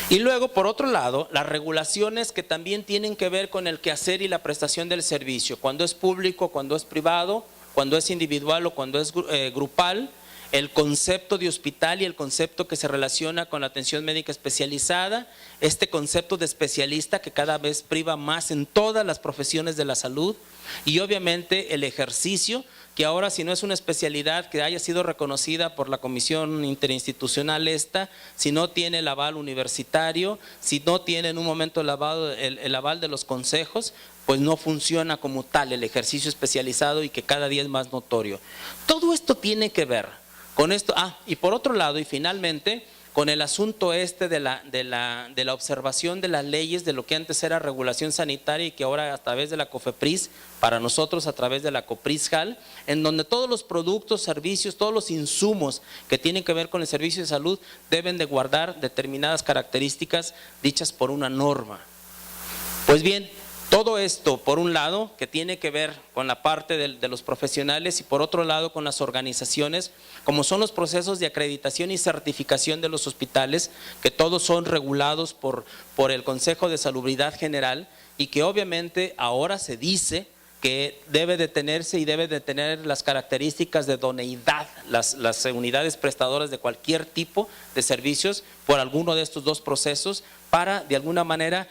C: Y luego por otro lado, las regulaciones que también tienen que ver con el quehacer y la prestación del servicio, cuando es público, cuando es privado, cuando es individual o cuando es grupal. El concepto de hospital y el concepto que se relaciona con la atención médica especializada, este concepto de especialista que cada vez priva más en todas las profesiones de la salud, y obviamente el ejercicio, que ahora si no es una especialidad que haya sido reconocida por la Comisión Interinstitucional si no tiene el aval universitario, si no tiene en un momento el aval de los consejos, pues no funciona como tal el ejercicio especializado, y que cada día es más notorio. Todo esto tiene que ver con esto. Y por otro lado, y finalmente, con el asunto de la observación de las leyes, de lo que antes era regulación sanitaria y que ahora a través de la COFEPRIS, para nosotros a través de la COPRISJAL, en donde todos los productos, servicios, todos los insumos que tienen que ver con el servicio de salud deben de guardar determinadas características dichas por una norma. Pues bien, todo esto, por un lado, que tiene que ver con la parte de los profesionales, y por otro lado con las organizaciones, como son los procesos de acreditación y certificación de los hospitales, que todos son regulados por el Consejo de Salubridad General, y que obviamente ahora se dice que debe de tenerse y debe de tener las características de idoneidad, las unidades prestadoras de cualquier tipo de servicios por alguno de estos dos procesos, para de alguna manera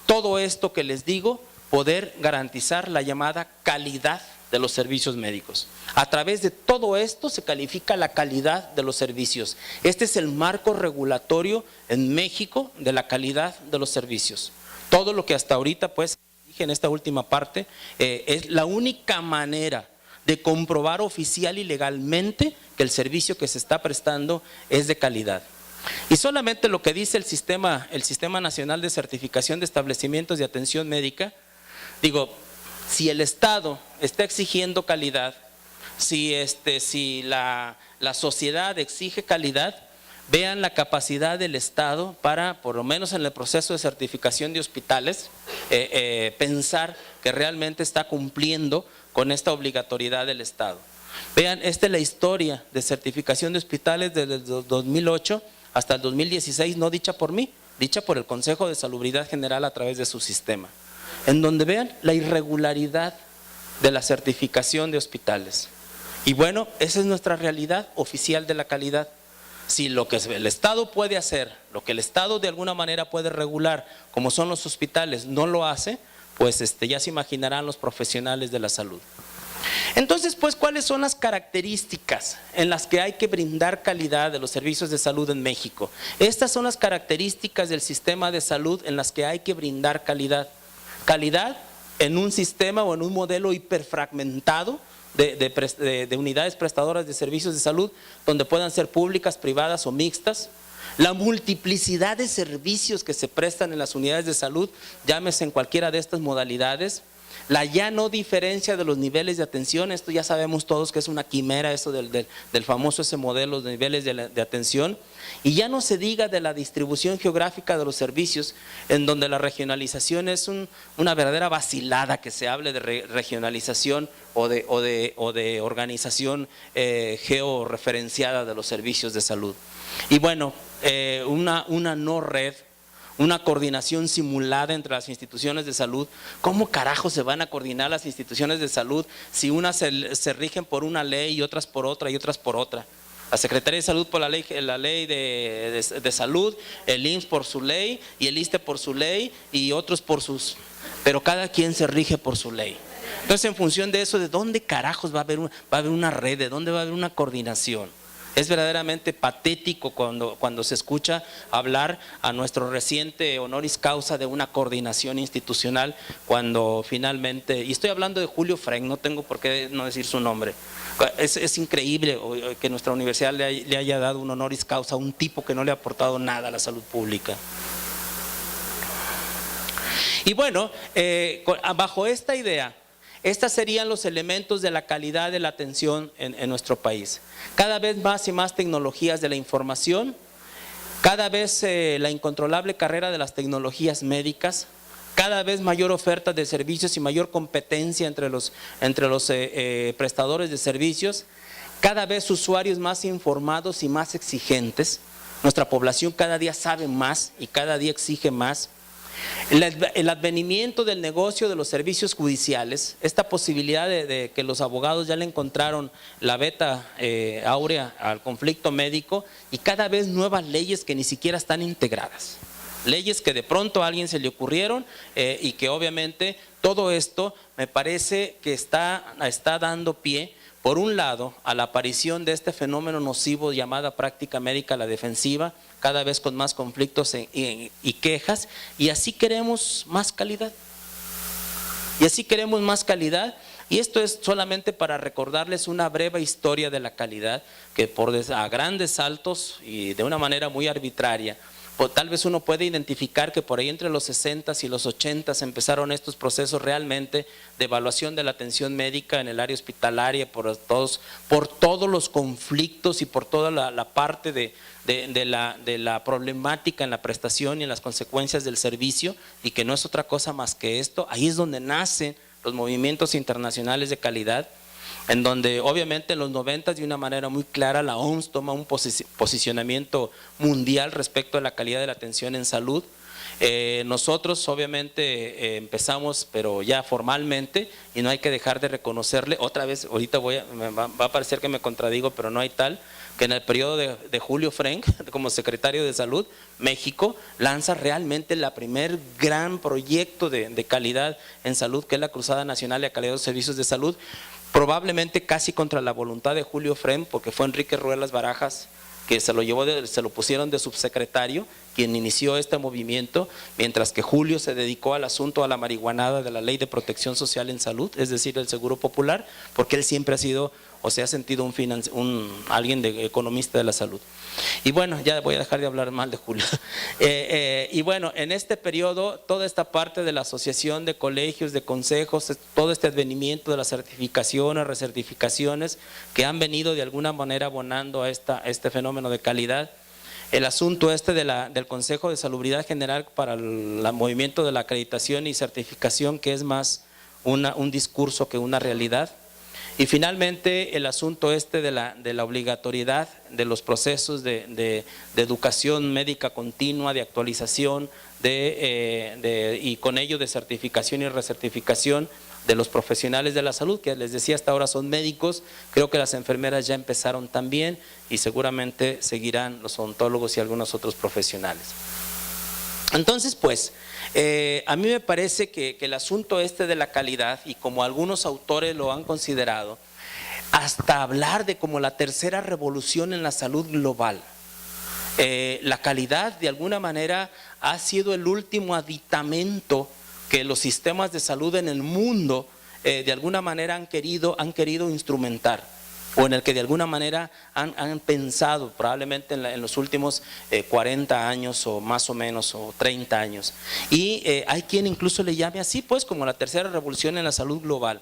C: todo esto que les digo, poder garantizar la llamada calidad de los servicios médicos. A través de todo esto se califica la calidad de los servicios. Este es el marco regulatorio en México de la calidad de los servicios. Todo lo que hasta ahorita pues dije en esta última parte es la única manera de comprobar oficial y legalmente que el servicio que se está prestando es de calidad. Y solamente lo que dice el Sistema Nacional de Certificación de Establecimientos de Atención Médica, digo, si el Estado está exigiendo calidad, si la sociedad exige calidad, vean la capacidad del Estado para, por lo menos en el proceso de certificación de hospitales, pensar que realmente está cumpliendo con esta obligatoriedad del Estado. Vean, esta es la historia de certificación de hospitales desde el 2008 hasta el 2016, no dicha por mí, dicha por el Consejo de Salubridad General a través de su sistema, en donde vean la irregularidad de la certificación de hospitales. Y bueno, esa es nuestra realidad oficial de la calidad. Si lo que el Estado puede hacer, lo que el Estado de alguna manera puede regular, como son los hospitales, no lo hace, pues ya se imaginarán los profesionales de la salud. Entonces, pues, ¿cuáles son las características en las que hay que brindar calidad de los servicios de salud en México? Estas son las características del sistema de salud en las que hay que brindar calidad. Calidad en un sistema o en un modelo hiperfragmentado de unidades prestadoras de servicios de salud, donde puedan ser públicas, privadas o mixtas. La multiplicidad de servicios que se prestan en las unidades de salud, llámese en cualquiera de estas modalidades. La ya no diferencia de los niveles de atención, esto ya sabemos todos que es una quimera, eso del famoso ese modelo de niveles de atención. Y ya no se diga de la distribución geográfica de los servicios, en donde la regionalización es una verdadera vacilada que se hable de regionalización o de organización georreferenciada de los servicios de salud. Y bueno, una no red, una coordinación simulada entre las instituciones de salud. ¿Cómo carajo se van a coordinar las instituciones de salud si unas se rigen por una ley y otras por otra y otras por otra? La Secretaría de Salud por la ley de salud, el IMSS por su ley y el ISSSTE por su ley y otros por sus… Pero cada quien se rige por su ley. Entonces, en función de eso, ¿de dónde carajos va a haber una red? ¿De dónde va a haber una coordinación? Es verdaderamente patético cuando se escucha hablar a nuestro reciente honoris causa de una coordinación institucional, cuando finalmente, y estoy hablando de Julio Frenk, no tengo por qué no decir su nombre. Es increíble que nuestra universidad le haya dado un honoris causa a un tipo que no le ha aportado nada a la salud pública. Y bueno, bajo esta idea, estos serían los elementos de la calidad de la atención en nuestro país. Cada vez más y más tecnologías de la información, cada vez la incontrolable carrera de las tecnologías médicas, cada vez mayor oferta de servicios y mayor competencia entre los prestadores de servicios, cada vez usuarios más informados y más exigentes. Nuestra población cada día sabe más y cada día exige más. El advenimiento del negocio de los servicios judiciales, esta posibilidad de que los abogados ya le encontraron la beta áurea al conflicto médico, y cada vez nuevas leyes que ni siquiera están integradas. Leyes que de pronto a alguien se le ocurrieron y que obviamente todo esto me parece que está dando pie, por un lado, a la aparición de este fenómeno nocivo llamada práctica médica a la defensiva, cada vez con más conflictos y quejas, y así queremos más calidad. Y así queremos más calidad, y esto es solamente para recordarles una breve historia de la calidad, que a grandes saltos y de una manera muy arbitraria, pues tal vez uno puede identificar que por ahí entre los 60s y los 80s empezaron estos procesos realmente de evaluación de la atención médica en el área hospitalaria, por todos los conflictos y por toda la parte de la problemática en la prestación y en las consecuencias del servicio, y que no es otra cosa más que esto. Ahí es donde nacen los movimientos internacionales de calidad, en donde obviamente en los 90 de una manera muy clara la OMS toma un posicionamiento mundial respecto a la calidad de la atención en salud. Nosotros obviamente empezamos, pero ya formalmente, y no hay que dejar de reconocerle, otra vez ahorita va a parecer que me contradigo, pero no hay tal, que en el periodo de Julio Frenk, como secretario de Salud, México lanza realmente el primer gran proyecto de calidad en salud, que es la Cruzada Nacional de Calidad de los Servicios de Salud, probablemente casi contra la voluntad de Julio Frem, porque fue Enrique Ruelas Barajas que se lo pusieron de subsecretario, quien inició este movimiento, mientras que Julio se dedicó al asunto, a la marihuanada de la Ley de Protección Social en Salud, es decir, el Seguro Popular, porque él siempre ha sido o se ha sentido alguien de economista de la salud. Y bueno, ya voy a dejar de hablar mal de Julio. Y bueno, en este periodo, toda esta parte de la asociación de colegios, de consejos, todo este advenimiento de las certificaciones, recertificaciones, que han venido de alguna manera abonando a este fenómeno de calidad. El asunto del Consejo de Salubridad General para el movimiento de la acreditación y certificación, que es más un discurso que una realidad. Y finalmente el asunto de la obligatoriedad de los procesos de educación médica continua, de actualización y con ello de certificación y recertificación de los profesionales de la salud, que les decía hasta ahora son médicos. Creo que las enfermeras ya empezaron también y seguramente seguirán los odontólogos y algunos otros profesionales. Entonces, pues, a mí me parece que el asunto de la calidad, y como algunos autores lo han considerado, hasta hablar de como la tercera revolución en la salud global, la calidad de alguna manera ha sido el último aditamento que los sistemas de salud en el mundo de alguna manera han querido instrumentar, o en el que de alguna manera han pensado probablemente en los últimos 40 años o más o menos, o 30 años. Y hay quien incluso le llame así, pues, como la tercera revolución en la salud global.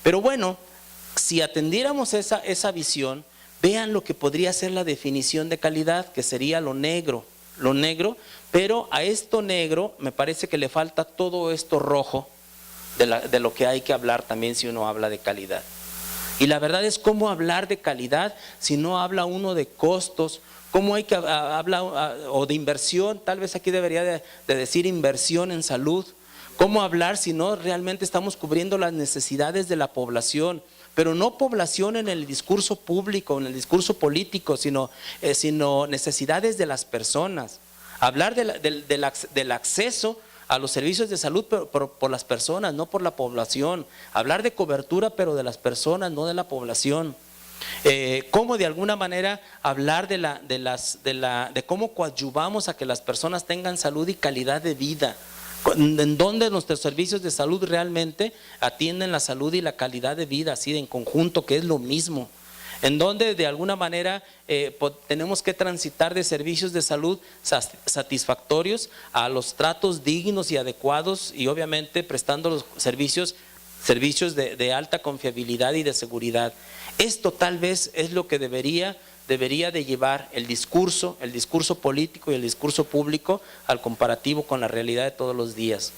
C: Pero bueno, si atendiéramos esa visión, vean lo que podría ser la definición de calidad, que sería lo negro, pero a esto negro me parece que le falta todo esto rojo de lo que hay que hablar también si uno habla de calidad. Y la verdad es, ¿cómo hablar de calidad si no habla uno de costos? ¿Cómo hay que hablar o de inversión? Tal vez aquí debería de decir inversión en salud. ¿Cómo hablar si no realmente estamos cubriendo las necesidades de la población? Pero no población en el discurso público, en el discurso político, sino necesidades de las personas. Hablar del acceso a los servicios de salud por las personas, no por la población. Hablar de cobertura, pero de las personas, no de la población. Cómo de alguna manera hablar de cómo coadyuvamos a que las personas tengan salud y calidad de vida. En donde nuestros servicios de salud realmente atienden la salud y la calidad de vida, así en conjunto, que es lo mismo. En donde de alguna manera tenemos que transitar de servicios de salud satisfactorios a los tratos dignos y adecuados, y obviamente prestando los servicios de alta confiabilidad y de seguridad. Esto tal vez es lo que debería de llevar el discurso político y el discurso público al comparativo con la realidad de todos los días.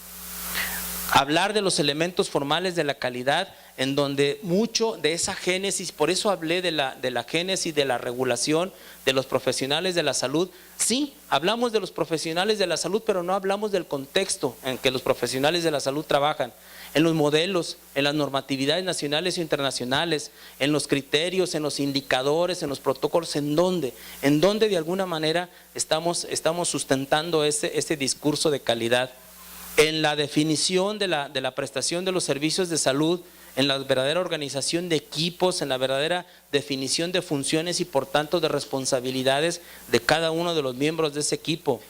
C: Hablar de los elementos formales de la calidad, en donde mucho de esa génesis, por eso hablé de la génesis de la regulación de los profesionales de la salud. Sí, hablamos de los profesionales de la salud, pero no hablamos del contexto en que los profesionales de la salud trabajan, en los modelos, en las normatividades nacionales e internacionales, en los criterios, en los indicadores, en los protocolos, en donde de alguna manera estamos sustentando ese discurso de calidad. En la definición de la prestación de los servicios de salud, en la verdadera organización de equipos, en la verdadera definición de funciones y por tanto de responsabilidades de cada uno de los miembros de ese equipo.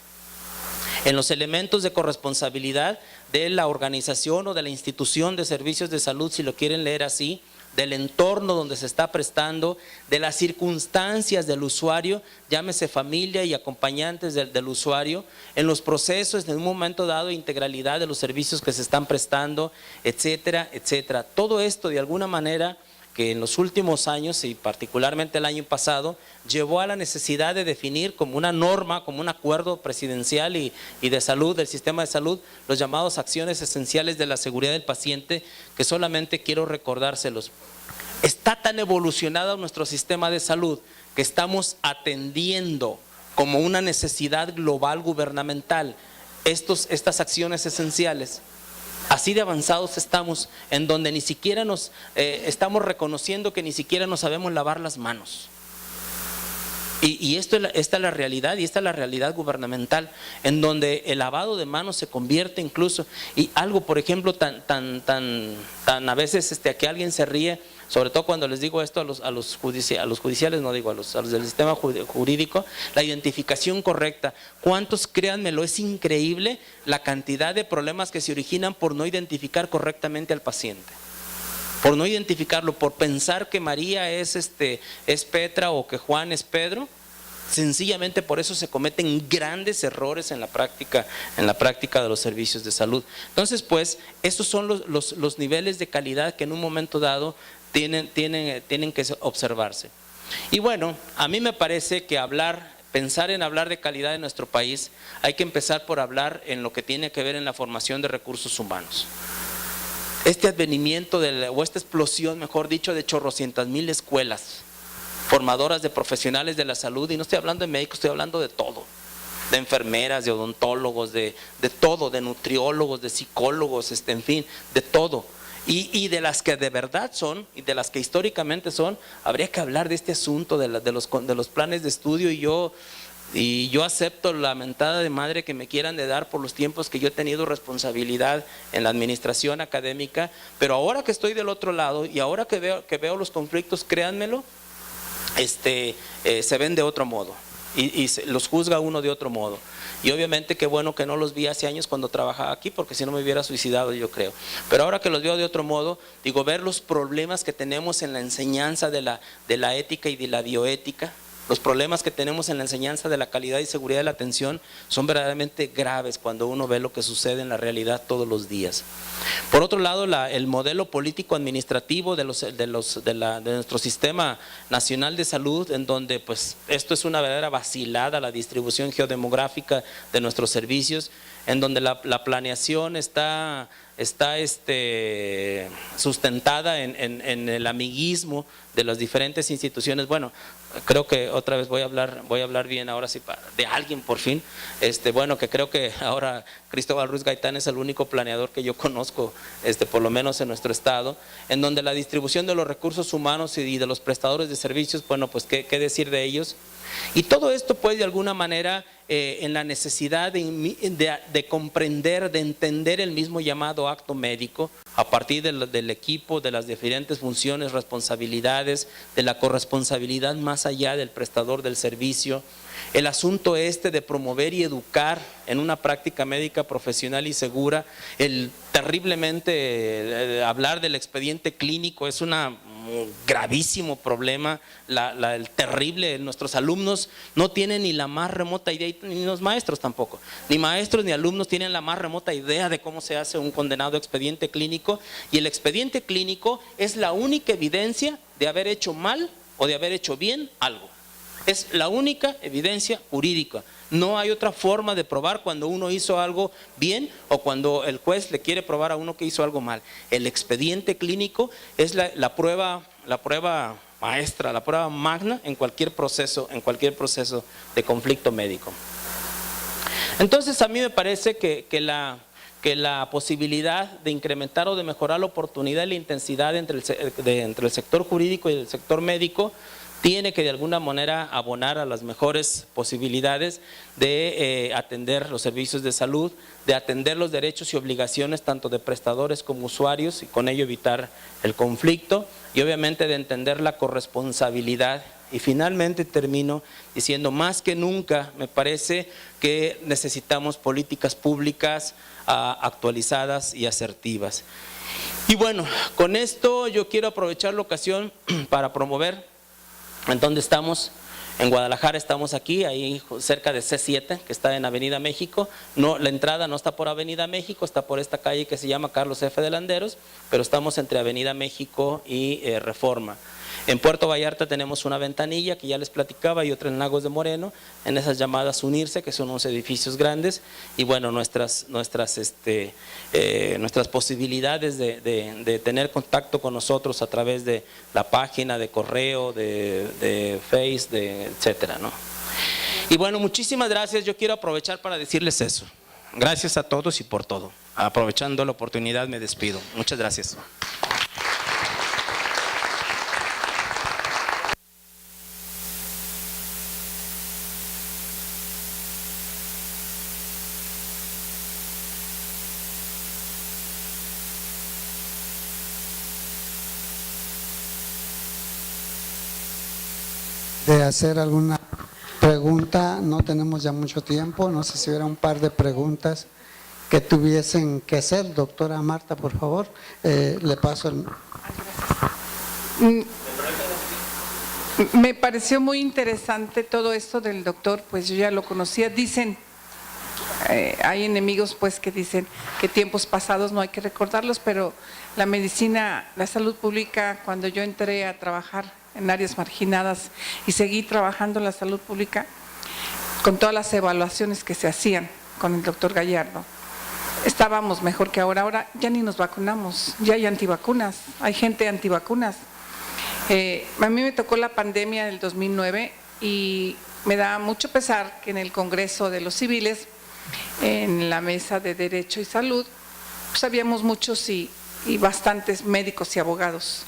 C: En los elementos de corresponsabilidad de la organización o de la institución de servicios de salud, si lo quieren leer así, del entorno donde se está prestando, de las circunstancias del usuario, llámese familia y acompañantes del usuario, en los procesos en un momento dado, integralidad de los servicios que se están prestando, etcétera, etcétera. Todo esto de alguna manera que en los últimos años y particularmente el año pasado llevó a la necesidad de definir como una norma, como un acuerdo presidencial y de salud, del sistema de salud, los llamados acciones esenciales de la seguridad del paciente, que solamente quiero recordárselos. Está tan evolucionado nuestro sistema de salud que estamos atendiendo como una necesidad global gubernamental estas acciones esenciales. Así de avanzados estamos, en donde ni siquiera estamos reconociendo que ni siquiera nos sabemos lavar las manos. Y esta es la realidad, y esta es la realidad gubernamental, en donde el lavado de manos se convierte incluso, y algo por ejemplo tan a veces que alguien se ríe sobre todo cuando les digo esto a los judiciales, no digo a los del sistema jurídico, la identificación correcta. ¿Cuántos, créanmelo, es increíble la cantidad de problemas que se originan por no identificar correctamente al paciente? Por no identificarlo, por pensar que María es Petra o que Juan es Pedro. Sencillamente por eso se cometen grandes errores en la práctica de los servicios de salud. Entonces, pues, estos son los niveles de calidad que en un momento dado tienen que observarse. Y bueno, a mí me parece que pensar en hablar de calidad en nuestro país, hay que empezar por hablar en lo que tiene que ver en la formación de recursos humanos. Este advenimiento o esta explosión, mejor dicho, de chorrocientas mil escuelas formadoras de profesionales de la salud, y no estoy hablando de médicos, estoy hablando de todo, de enfermeras, de odontólogos, de todo, de nutriólogos, de psicólogos, en fin, de todo. Y de las que de verdad son, y de las que históricamente son, habría que hablar de este asunto de los planes de estudio, y yo acepto la mentada de madre que me quieran de dar por los tiempos que yo he tenido responsabilidad en la administración académica, pero ahora que estoy del otro lado y ahora que veo los conflictos, créanmelo, se ven de otro modo y los juzga uno de otro modo. Y obviamente qué bueno que no los vi hace años cuando trabajaba aquí, porque si no me hubiera suicidado, yo creo. Pero ahora que los veo de otro modo, digo, ver los problemas que tenemos en la enseñanza de la ética y de la bioética, los problemas que tenemos en la enseñanza de la calidad y seguridad de la atención son verdaderamente graves cuando uno ve lo que sucede en la realidad todos los días. Por otro lado, el modelo político administrativo de nuestro sistema nacional de salud, en donde pues esto es una verdadera vacilada, la distribución geodemográfica de nuestros servicios, en donde la planeación está sustentada en el amiguismo de las diferentes instituciones. Bueno, creo que otra vez voy a hablar bien ahora sí de alguien por fin. Bueno, que creo que ahora Cristóbal Ruiz Gaitán es el único planeador que yo conozco, por lo menos en nuestro estado, en donde la distribución de los recursos humanos y de los prestadores de servicios, bueno, pues qué decir de ellos. Y todo esto pues de alguna manera en la necesidad de comprender, de entender el mismo llamado acto médico a partir del equipo, de las diferentes funciones, responsabilidades, de la corresponsabilidad más allá del prestador del servicio. El asunto de promover y educar en una práctica médica profesional y segura, el terriblemente hablar del expediente clínico es un gravísimo problema, el terrible. Nuestros alumnos no tienen ni la más remota idea, ni los maestros tampoco, ni maestros ni alumnos tienen la más remota idea de cómo se hace un condenado expediente clínico, y el expediente clínico es la única evidencia de haber hecho mal o de haber hecho bien algo. Es la única evidencia jurídica. No hay otra forma de probar cuando uno hizo algo bien o cuando el juez le quiere probar a uno que hizo algo mal. El expediente clínico es la prueba maestra, la prueba magna en cualquier proceso de conflicto médico. Entonces a mí me parece que la posibilidad de incrementar o de mejorar la oportunidad y la intensidad entre el sector jurídico y el sector médico tiene que de alguna manera abonar a las mejores posibilidades de atender los servicios de salud, de atender los derechos y obligaciones tanto de prestadores como usuarios y con ello evitar el conflicto, y obviamente de entender la corresponsabilidad. Y finalmente termino diciendo, más que nunca me parece que necesitamos políticas públicas actualizadas y asertivas. Y bueno, con esto yo quiero aprovechar la ocasión para promover. ¿En dónde estamos? En Guadalajara estamos aquí, ahí cerca de C7, que está en Avenida México. No, la entrada no está por Avenida México, está por esta calle que se llama Carlos F. de Landeros, pero estamos entre Avenida México y Reforma. En Puerto Vallarta tenemos una ventanilla que ya les platicaba y otra en Lagos de Moreno, en esas llamadas Unirse, que son unos edificios grandes, y bueno, nuestras posibilidades de tener contacto con nosotros a través de la página, de correo, de Face, etcétera, ¿no? Y bueno, muchísimas gracias. Yo quiero aprovechar para decirles eso. Gracias a todos y por todo. Aprovechando la oportunidad me despido. Muchas gracias.
B: de hacer alguna pregunta. No tenemos ya mucho tiempo, no sé si hubiera un par de preguntas que tuviesen que hacer. Doctora Marta, por favor, le paso el…
D: Me pareció muy interesante todo esto del doctor, pues yo ya lo conocía. Dicen, hay enemigos pues que dicen que tiempos pasados no hay que recordarlos, pero la medicina, la salud pública, cuando yo entré a trabajar en áreas marginadas y seguí trabajando en la salud pública, con todas las evaluaciones que se hacían con el doctor Gallardo, estábamos mejor que ahora. Ahora ya ni nos vacunamos, ya hay antivacunas, hay gente antivacunas. A mí me tocó la pandemia del 2009 y me da mucho pesar que en el Congreso de los Civiles, en la Mesa de Derecho y Salud, pues habíamos muchos y bastantes médicos y abogados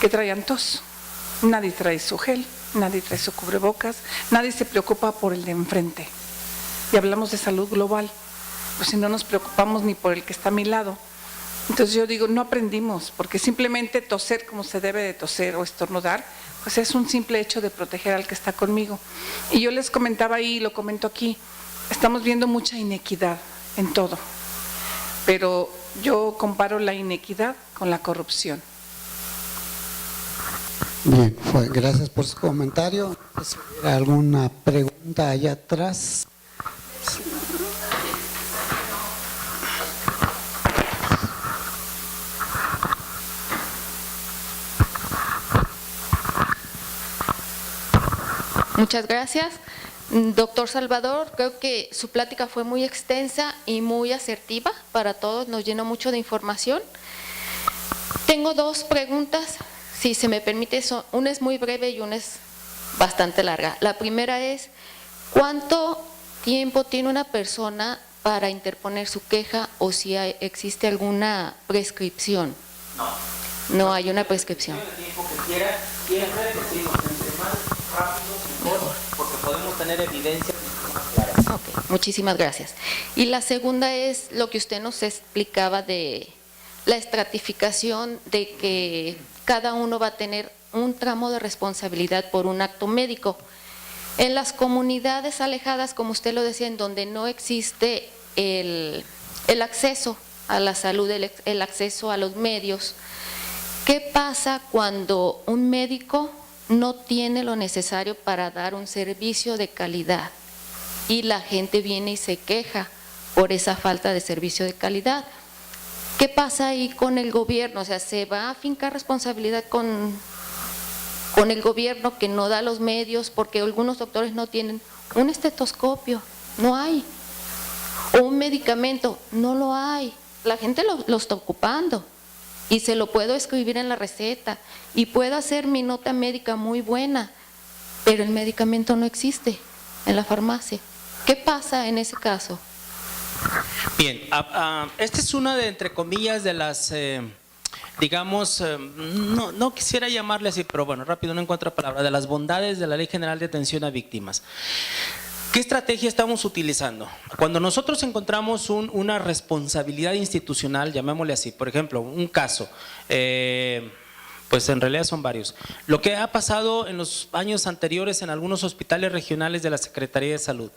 D: que traían tos. Nadie trae su gel, nadie trae su cubrebocas, nadie se preocupa por el de enfrente. Y hablamos de salud global, pues si no nos preocupamos ni por el que está a mi lado. Entonces yo digo, no aprendimos, porque simplemente toser como se debe de toser o estornudar, pues es un simple hecho de proteger al que está conmigo. Y yo les comentaba ahí, lo comento aquí, estamos viendo mucha inequidad en todo, pero yo comparo la inequidad con la corrupción.
B: Bien, gracias por su comentario. ¿Alguna pregunta allá atrás?
E: Muchas gracias. Doctor Salvador, creo que su plática fue muy extensa y muy asertiva para todos, nos llenó mucho de información. Tengo dos preguntas, si se me permite, una es muy breve y una es bastante larga. La primera es, ¿cuánto tiempo tiene una persona para interponer su queja o si existe alguna prescripción? No hay una prescripción.
C: El tiempo que quiera, siempre decimos, entre más rápido mejor, porque podemos tener evidencias más claras.
E: Ok, muchísimas gracias. Y la segunda es lo que usted nos explicaba de la estratificación, de que cada uno va a tener un tramo de responsabilidad por un acto médico. En las comunidades alejadas, como usted lo decía, en donde no existe el acceso a la salud, el acceso a los medios, ¿qué pasa cuando un médico no tiene lo necesario para dar un servicio de calidad y la gente viene y se queja por esa falta de servicio de calidad? ¿Qué pasa ahí con el gobierno? O sea, ¿se va a fincar responsabilidad con el gobierno que no da los medios? Porque algunos doctores no tienen un estetoscopio, no hay, o un medicamento, no lo hay, la gente lo está ocupando. Y se lo puedo escribir en la receta y puedo hacer mi nota médica muy buena, pero el medicamento no existe en la farmacia. ¿Qué pasa en ese caso?
C: Bien, esta es una de, entre comillas, de las, digamos, no quisiera llamarle así, pero bueno, rápido no encuentro palabra, de las bondades de la Ley General de Atención a Víctimas. ¿Qué estrategia estamos utilizando? Cuando nosotros encontramos una responsabilidad institucional, llamémosle así, por ejemplo, un caso, pues en realidad son varios. Lo que ha pasado en los años anteriores en algunos hospitales regionales de la Secretaría de Salud,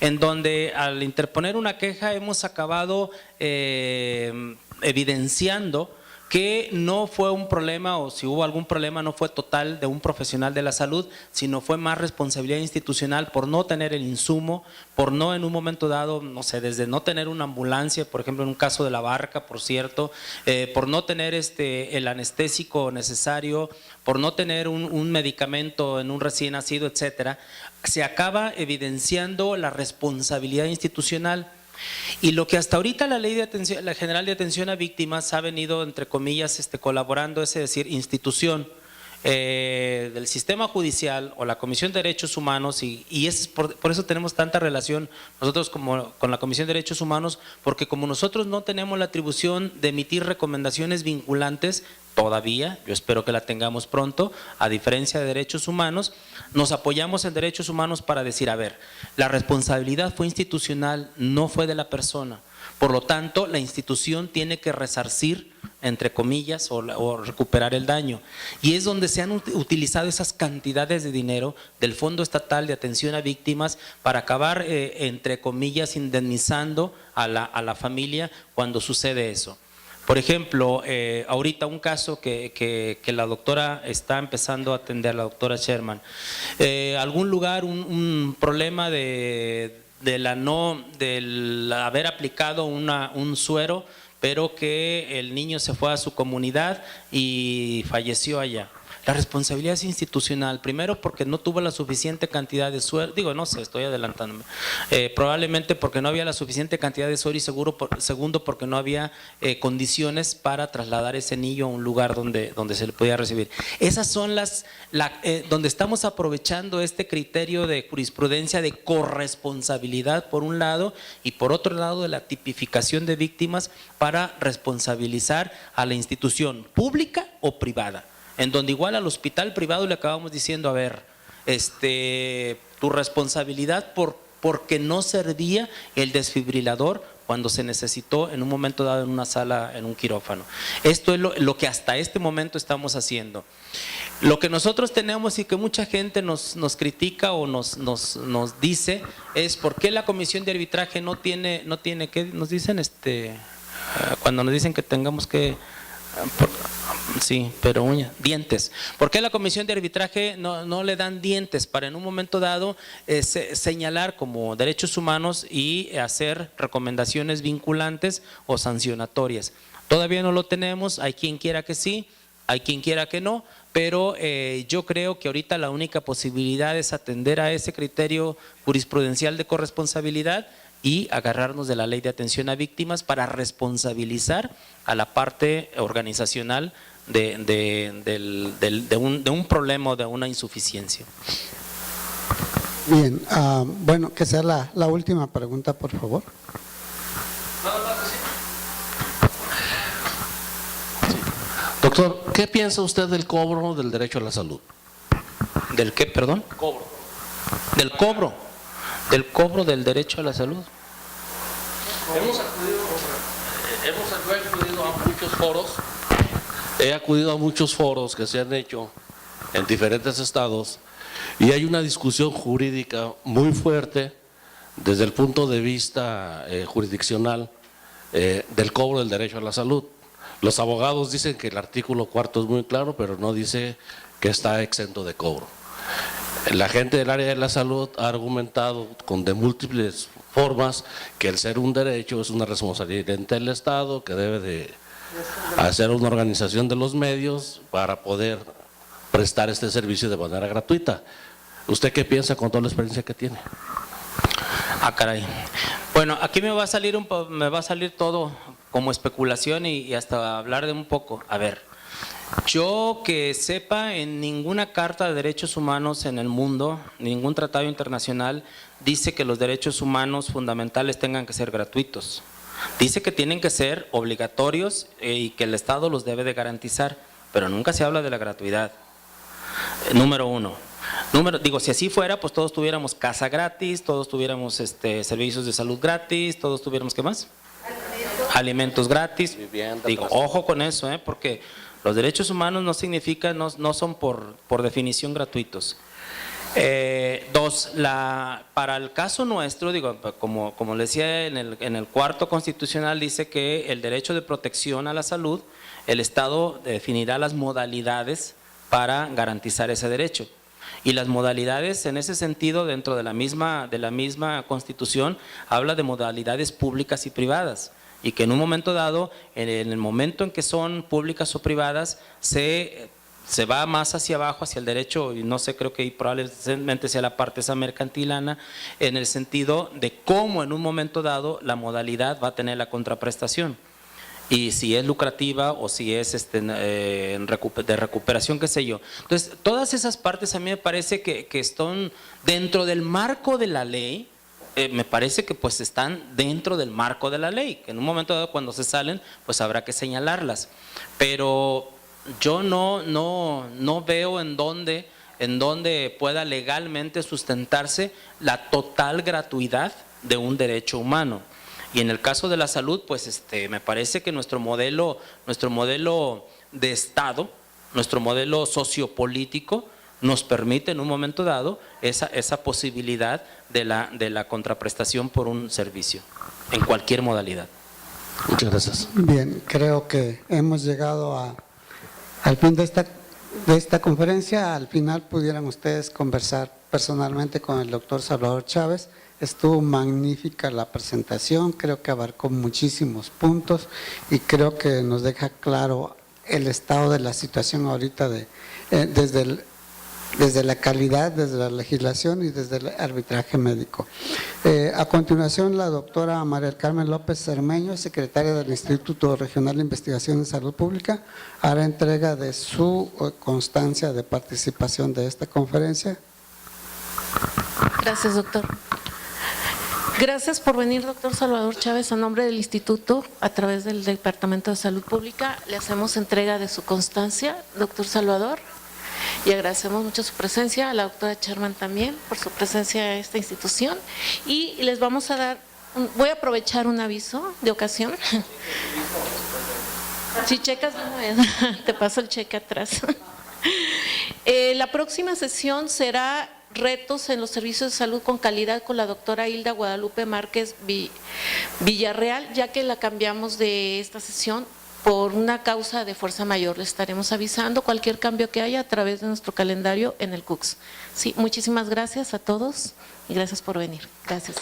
C: en donde al interponer una queja hemos acabado evidenciando que no fue un problema, o si hubo algún problema no fue total de un profesional de la salud, sino fue más responsabilidad institucional por no tener el insumo, por no en un momento dado, no sé, desde no tener una ambulancia, por ejemplo en un caso de La Barca, por cierto, por no tener el anestésico necesario, por no tener un medicamento en un recién nacido, etcétera, se acaba evidenciando la responsabilidad institucional. Y lo que hasta ahorita la Ley de Atención, la General de Atención a Víctimas ha venido, entre comillas, colaborando, es decir, institución del sistema judicial o la Comisión de Derechos Humanos, y es por eso tenemos tanta relación nosotros con la Comisión de Derechos Humanos, porque como nosotros no tenemos la atribución de emitir recomendaciones vinculantes todavía, yo espero que la tengamos pronto, a diferencia de derechos humanos, nos apoyamos en derechos humanos para decir, a ver, la responsabilidad fue institucional, no fue de la persona. Por lo tanto, la institución tiene que resarcir, entre comillas, o recuperar el daño. Y es donde se han utilizado esas cantidades de dinero del Fondo Estatal de Atención a Víctimas para acabar, entre comillas, indemnizando a la familia cuando sucede eso. Por ejemplo, ahorita un caso que la doctora está empezando a atender, la doctora Sherman, algún lugar, un problema del haber aplicado un suero, pero que el niño se fue a su comunidad y falleció allá. La responsabilidad es institucional, primero porque no tuvo la suficiente cantidad de suero, digo, no sé, estoy adelantándome, probablemente porque no había la suficiente cantidad de suero y segundo porque no había condiciones para trasladar ese niño a un lugar donde se le podía recibir. Esas son donde estamos aprovechando este criterio de jurisprudencia de corresponsabilidad por un lado y por otro lado de la tipificación de víctimas para responsabilizar a la institución pública o privada. En donde igual al hospital privado le acabamos diciendo, a ver, tu responsabilidad porque no servía el desfibrilador cuando se necesitó en un momento dado en una sala, en un quirófano. Esto es lo que hasta este momento estamos haciendo. Lo que nosotros tenemos y que mucha gente nos critica o nos dice es por qué la comisión de arbitraje no tiene ¿qué nos dicen? Cuando nos dicen que tengamos que… Sí, pero dientes. ¿Por qué la comisión de arbitraje no le dan dientes para en un momento dado señalar como derechos humanos y hacer recomendaciones vinculantes o sancionatorias? Todavía no lo tenemos, hay quien quiera que sí, hay quien quiera que no, pero yo creo que ahorita la única posibilidad es atender a ese criterio jurisprudencial de corresponsabilidad y agarrarnos de la ley de atención a víctimas para responsabilizar a la parte organizacional de un problema o de una insuficiencia.
B: Bien, bueno, que sea la última pregunta, por favor.
F: Doctor, ¿qué piensa usted del cobro del derecho a la salud?
C: ¿Del qué, perdón?
F: Cobro.
C: Del cobro del derecho a la salud.
F: Hemos acudido a muchos foros. He acudido a muchos foros que se han hecho en diferentes estados y hay una discusión jurídica muy fuerte desde el punto de vista jurisdiccional del cobro del derecho a la salud. Los abogados dicen que el artículo 4 es muy claro, pero no dice que está exento de cobro. La gente del área de la salud ha argumentado de múltiples formas que el ser un derecho es una responsabilidad del Estado, que debe de hacer una organización de los medios para poder prestar este servicio de manera gratuita. ¿Usted qué piensa con toda la experiencia que tiene?
C: Ah, caray. Bueno, aquí me va a salir todo como especulación y hasta hablar de un poco. A ver, yo que sepa, en ninguna carta de derechos humanos en el mundo, ningún tratado internacional dice que los derechos humanos fundamentales tengan que ser gratuitos. Dice que tienen que ser obligatorios y que el Estado los debe de garantizar, pero nunca se habla de la gratuidad. Número uno. Si así fuera, pues todos tuviéramos casa gratis, todos tuviéramos servicios de salud gratis, todos tuviéramos, ¿qué más? Alimentos gratis.
F: Vivienda,
C: ojo con eso, porque los derechos humanos no significan, no son por definición gratuitos. Dos, para el caso nuestro, como le decía en el cuarto constitucional, dice que el derecho de protección a la salud, el Estado definirá las modalidades para garantizar ese derecho. Y las modalidades en ese sentido dentro de la misma Constitución habla de modalidades públicas y privadas y que en un momento dado, en el momento en que son públicas o privadas, se va más hacia abajo, hacia el derecho, y no sé, creo que probablemente sea la parte esa mercantilana, en el sentido de cómo en un momento dado la modalidad va a tener la contraprestación. Y si es lucrativa o si es de recuperación, qué sé yo. Entonces, todas esas partes a mí me parece que están dentro del marco de la ley, me parece que pues están dentro del marco de la ley, que en un momento dado cuando se salen, pues habrá que señalarlas. Pero yo no veo en dónde pueda legalmente sustentarse la total gratuidad de un derecho humano. Y en el caso de la salud, pues me parece que nuestro modelo de Estado, nuestro modelo sociopolítico, nos permite en un momento dado esa posibilidad de la contraprestación por un servicio, en cualquier modalidad.
F: Muchas gracias.
B: Bien, creo que hemos llegado al fin de esta conferencia. Al final pudieran ustedes conversar personalmente con el doctor Salvador Chávez. Estuvo magnífica la presentación, creo que abarcó muchísimos puntos y creo que nos deja claro el estado de la situación ahorita desde la calidad, desde la legislación y desde el arbitraje médico. A continuación, la doctora María del Carmen López Cermeño, secretaria del Instituto Regional de Investigación de Salud Pública, hará entrega de su constancia de participación de esta conferencia.
G: Gracias, doctor. Gracias por venir, doctor Salvador Chávez. A nombre del Instituto, a través del Departamento de Salud Pública, le hacemos entrega de su constancia, doctor Salvador, y agradecemos mucho su presencia, a la doctora Sherman también por su presencia en esta institución. Y les vamos a dar, voy a aprovechar un aviso de ocasión. Si checas, te paso el cheque atrás. La próxima sesión será retos en los servicios de salud con calidad con la doctora Hilda Guadalupe Márquez Villarreal, ya que la cambiamos de esta sesión por una causa de fuerza mayor. Le estaremos avisando cualquier cambio que haya a través de nuestro calendario en el CUCS. Sí, muchísimas gracias a todos y gracias por venir. Gracias.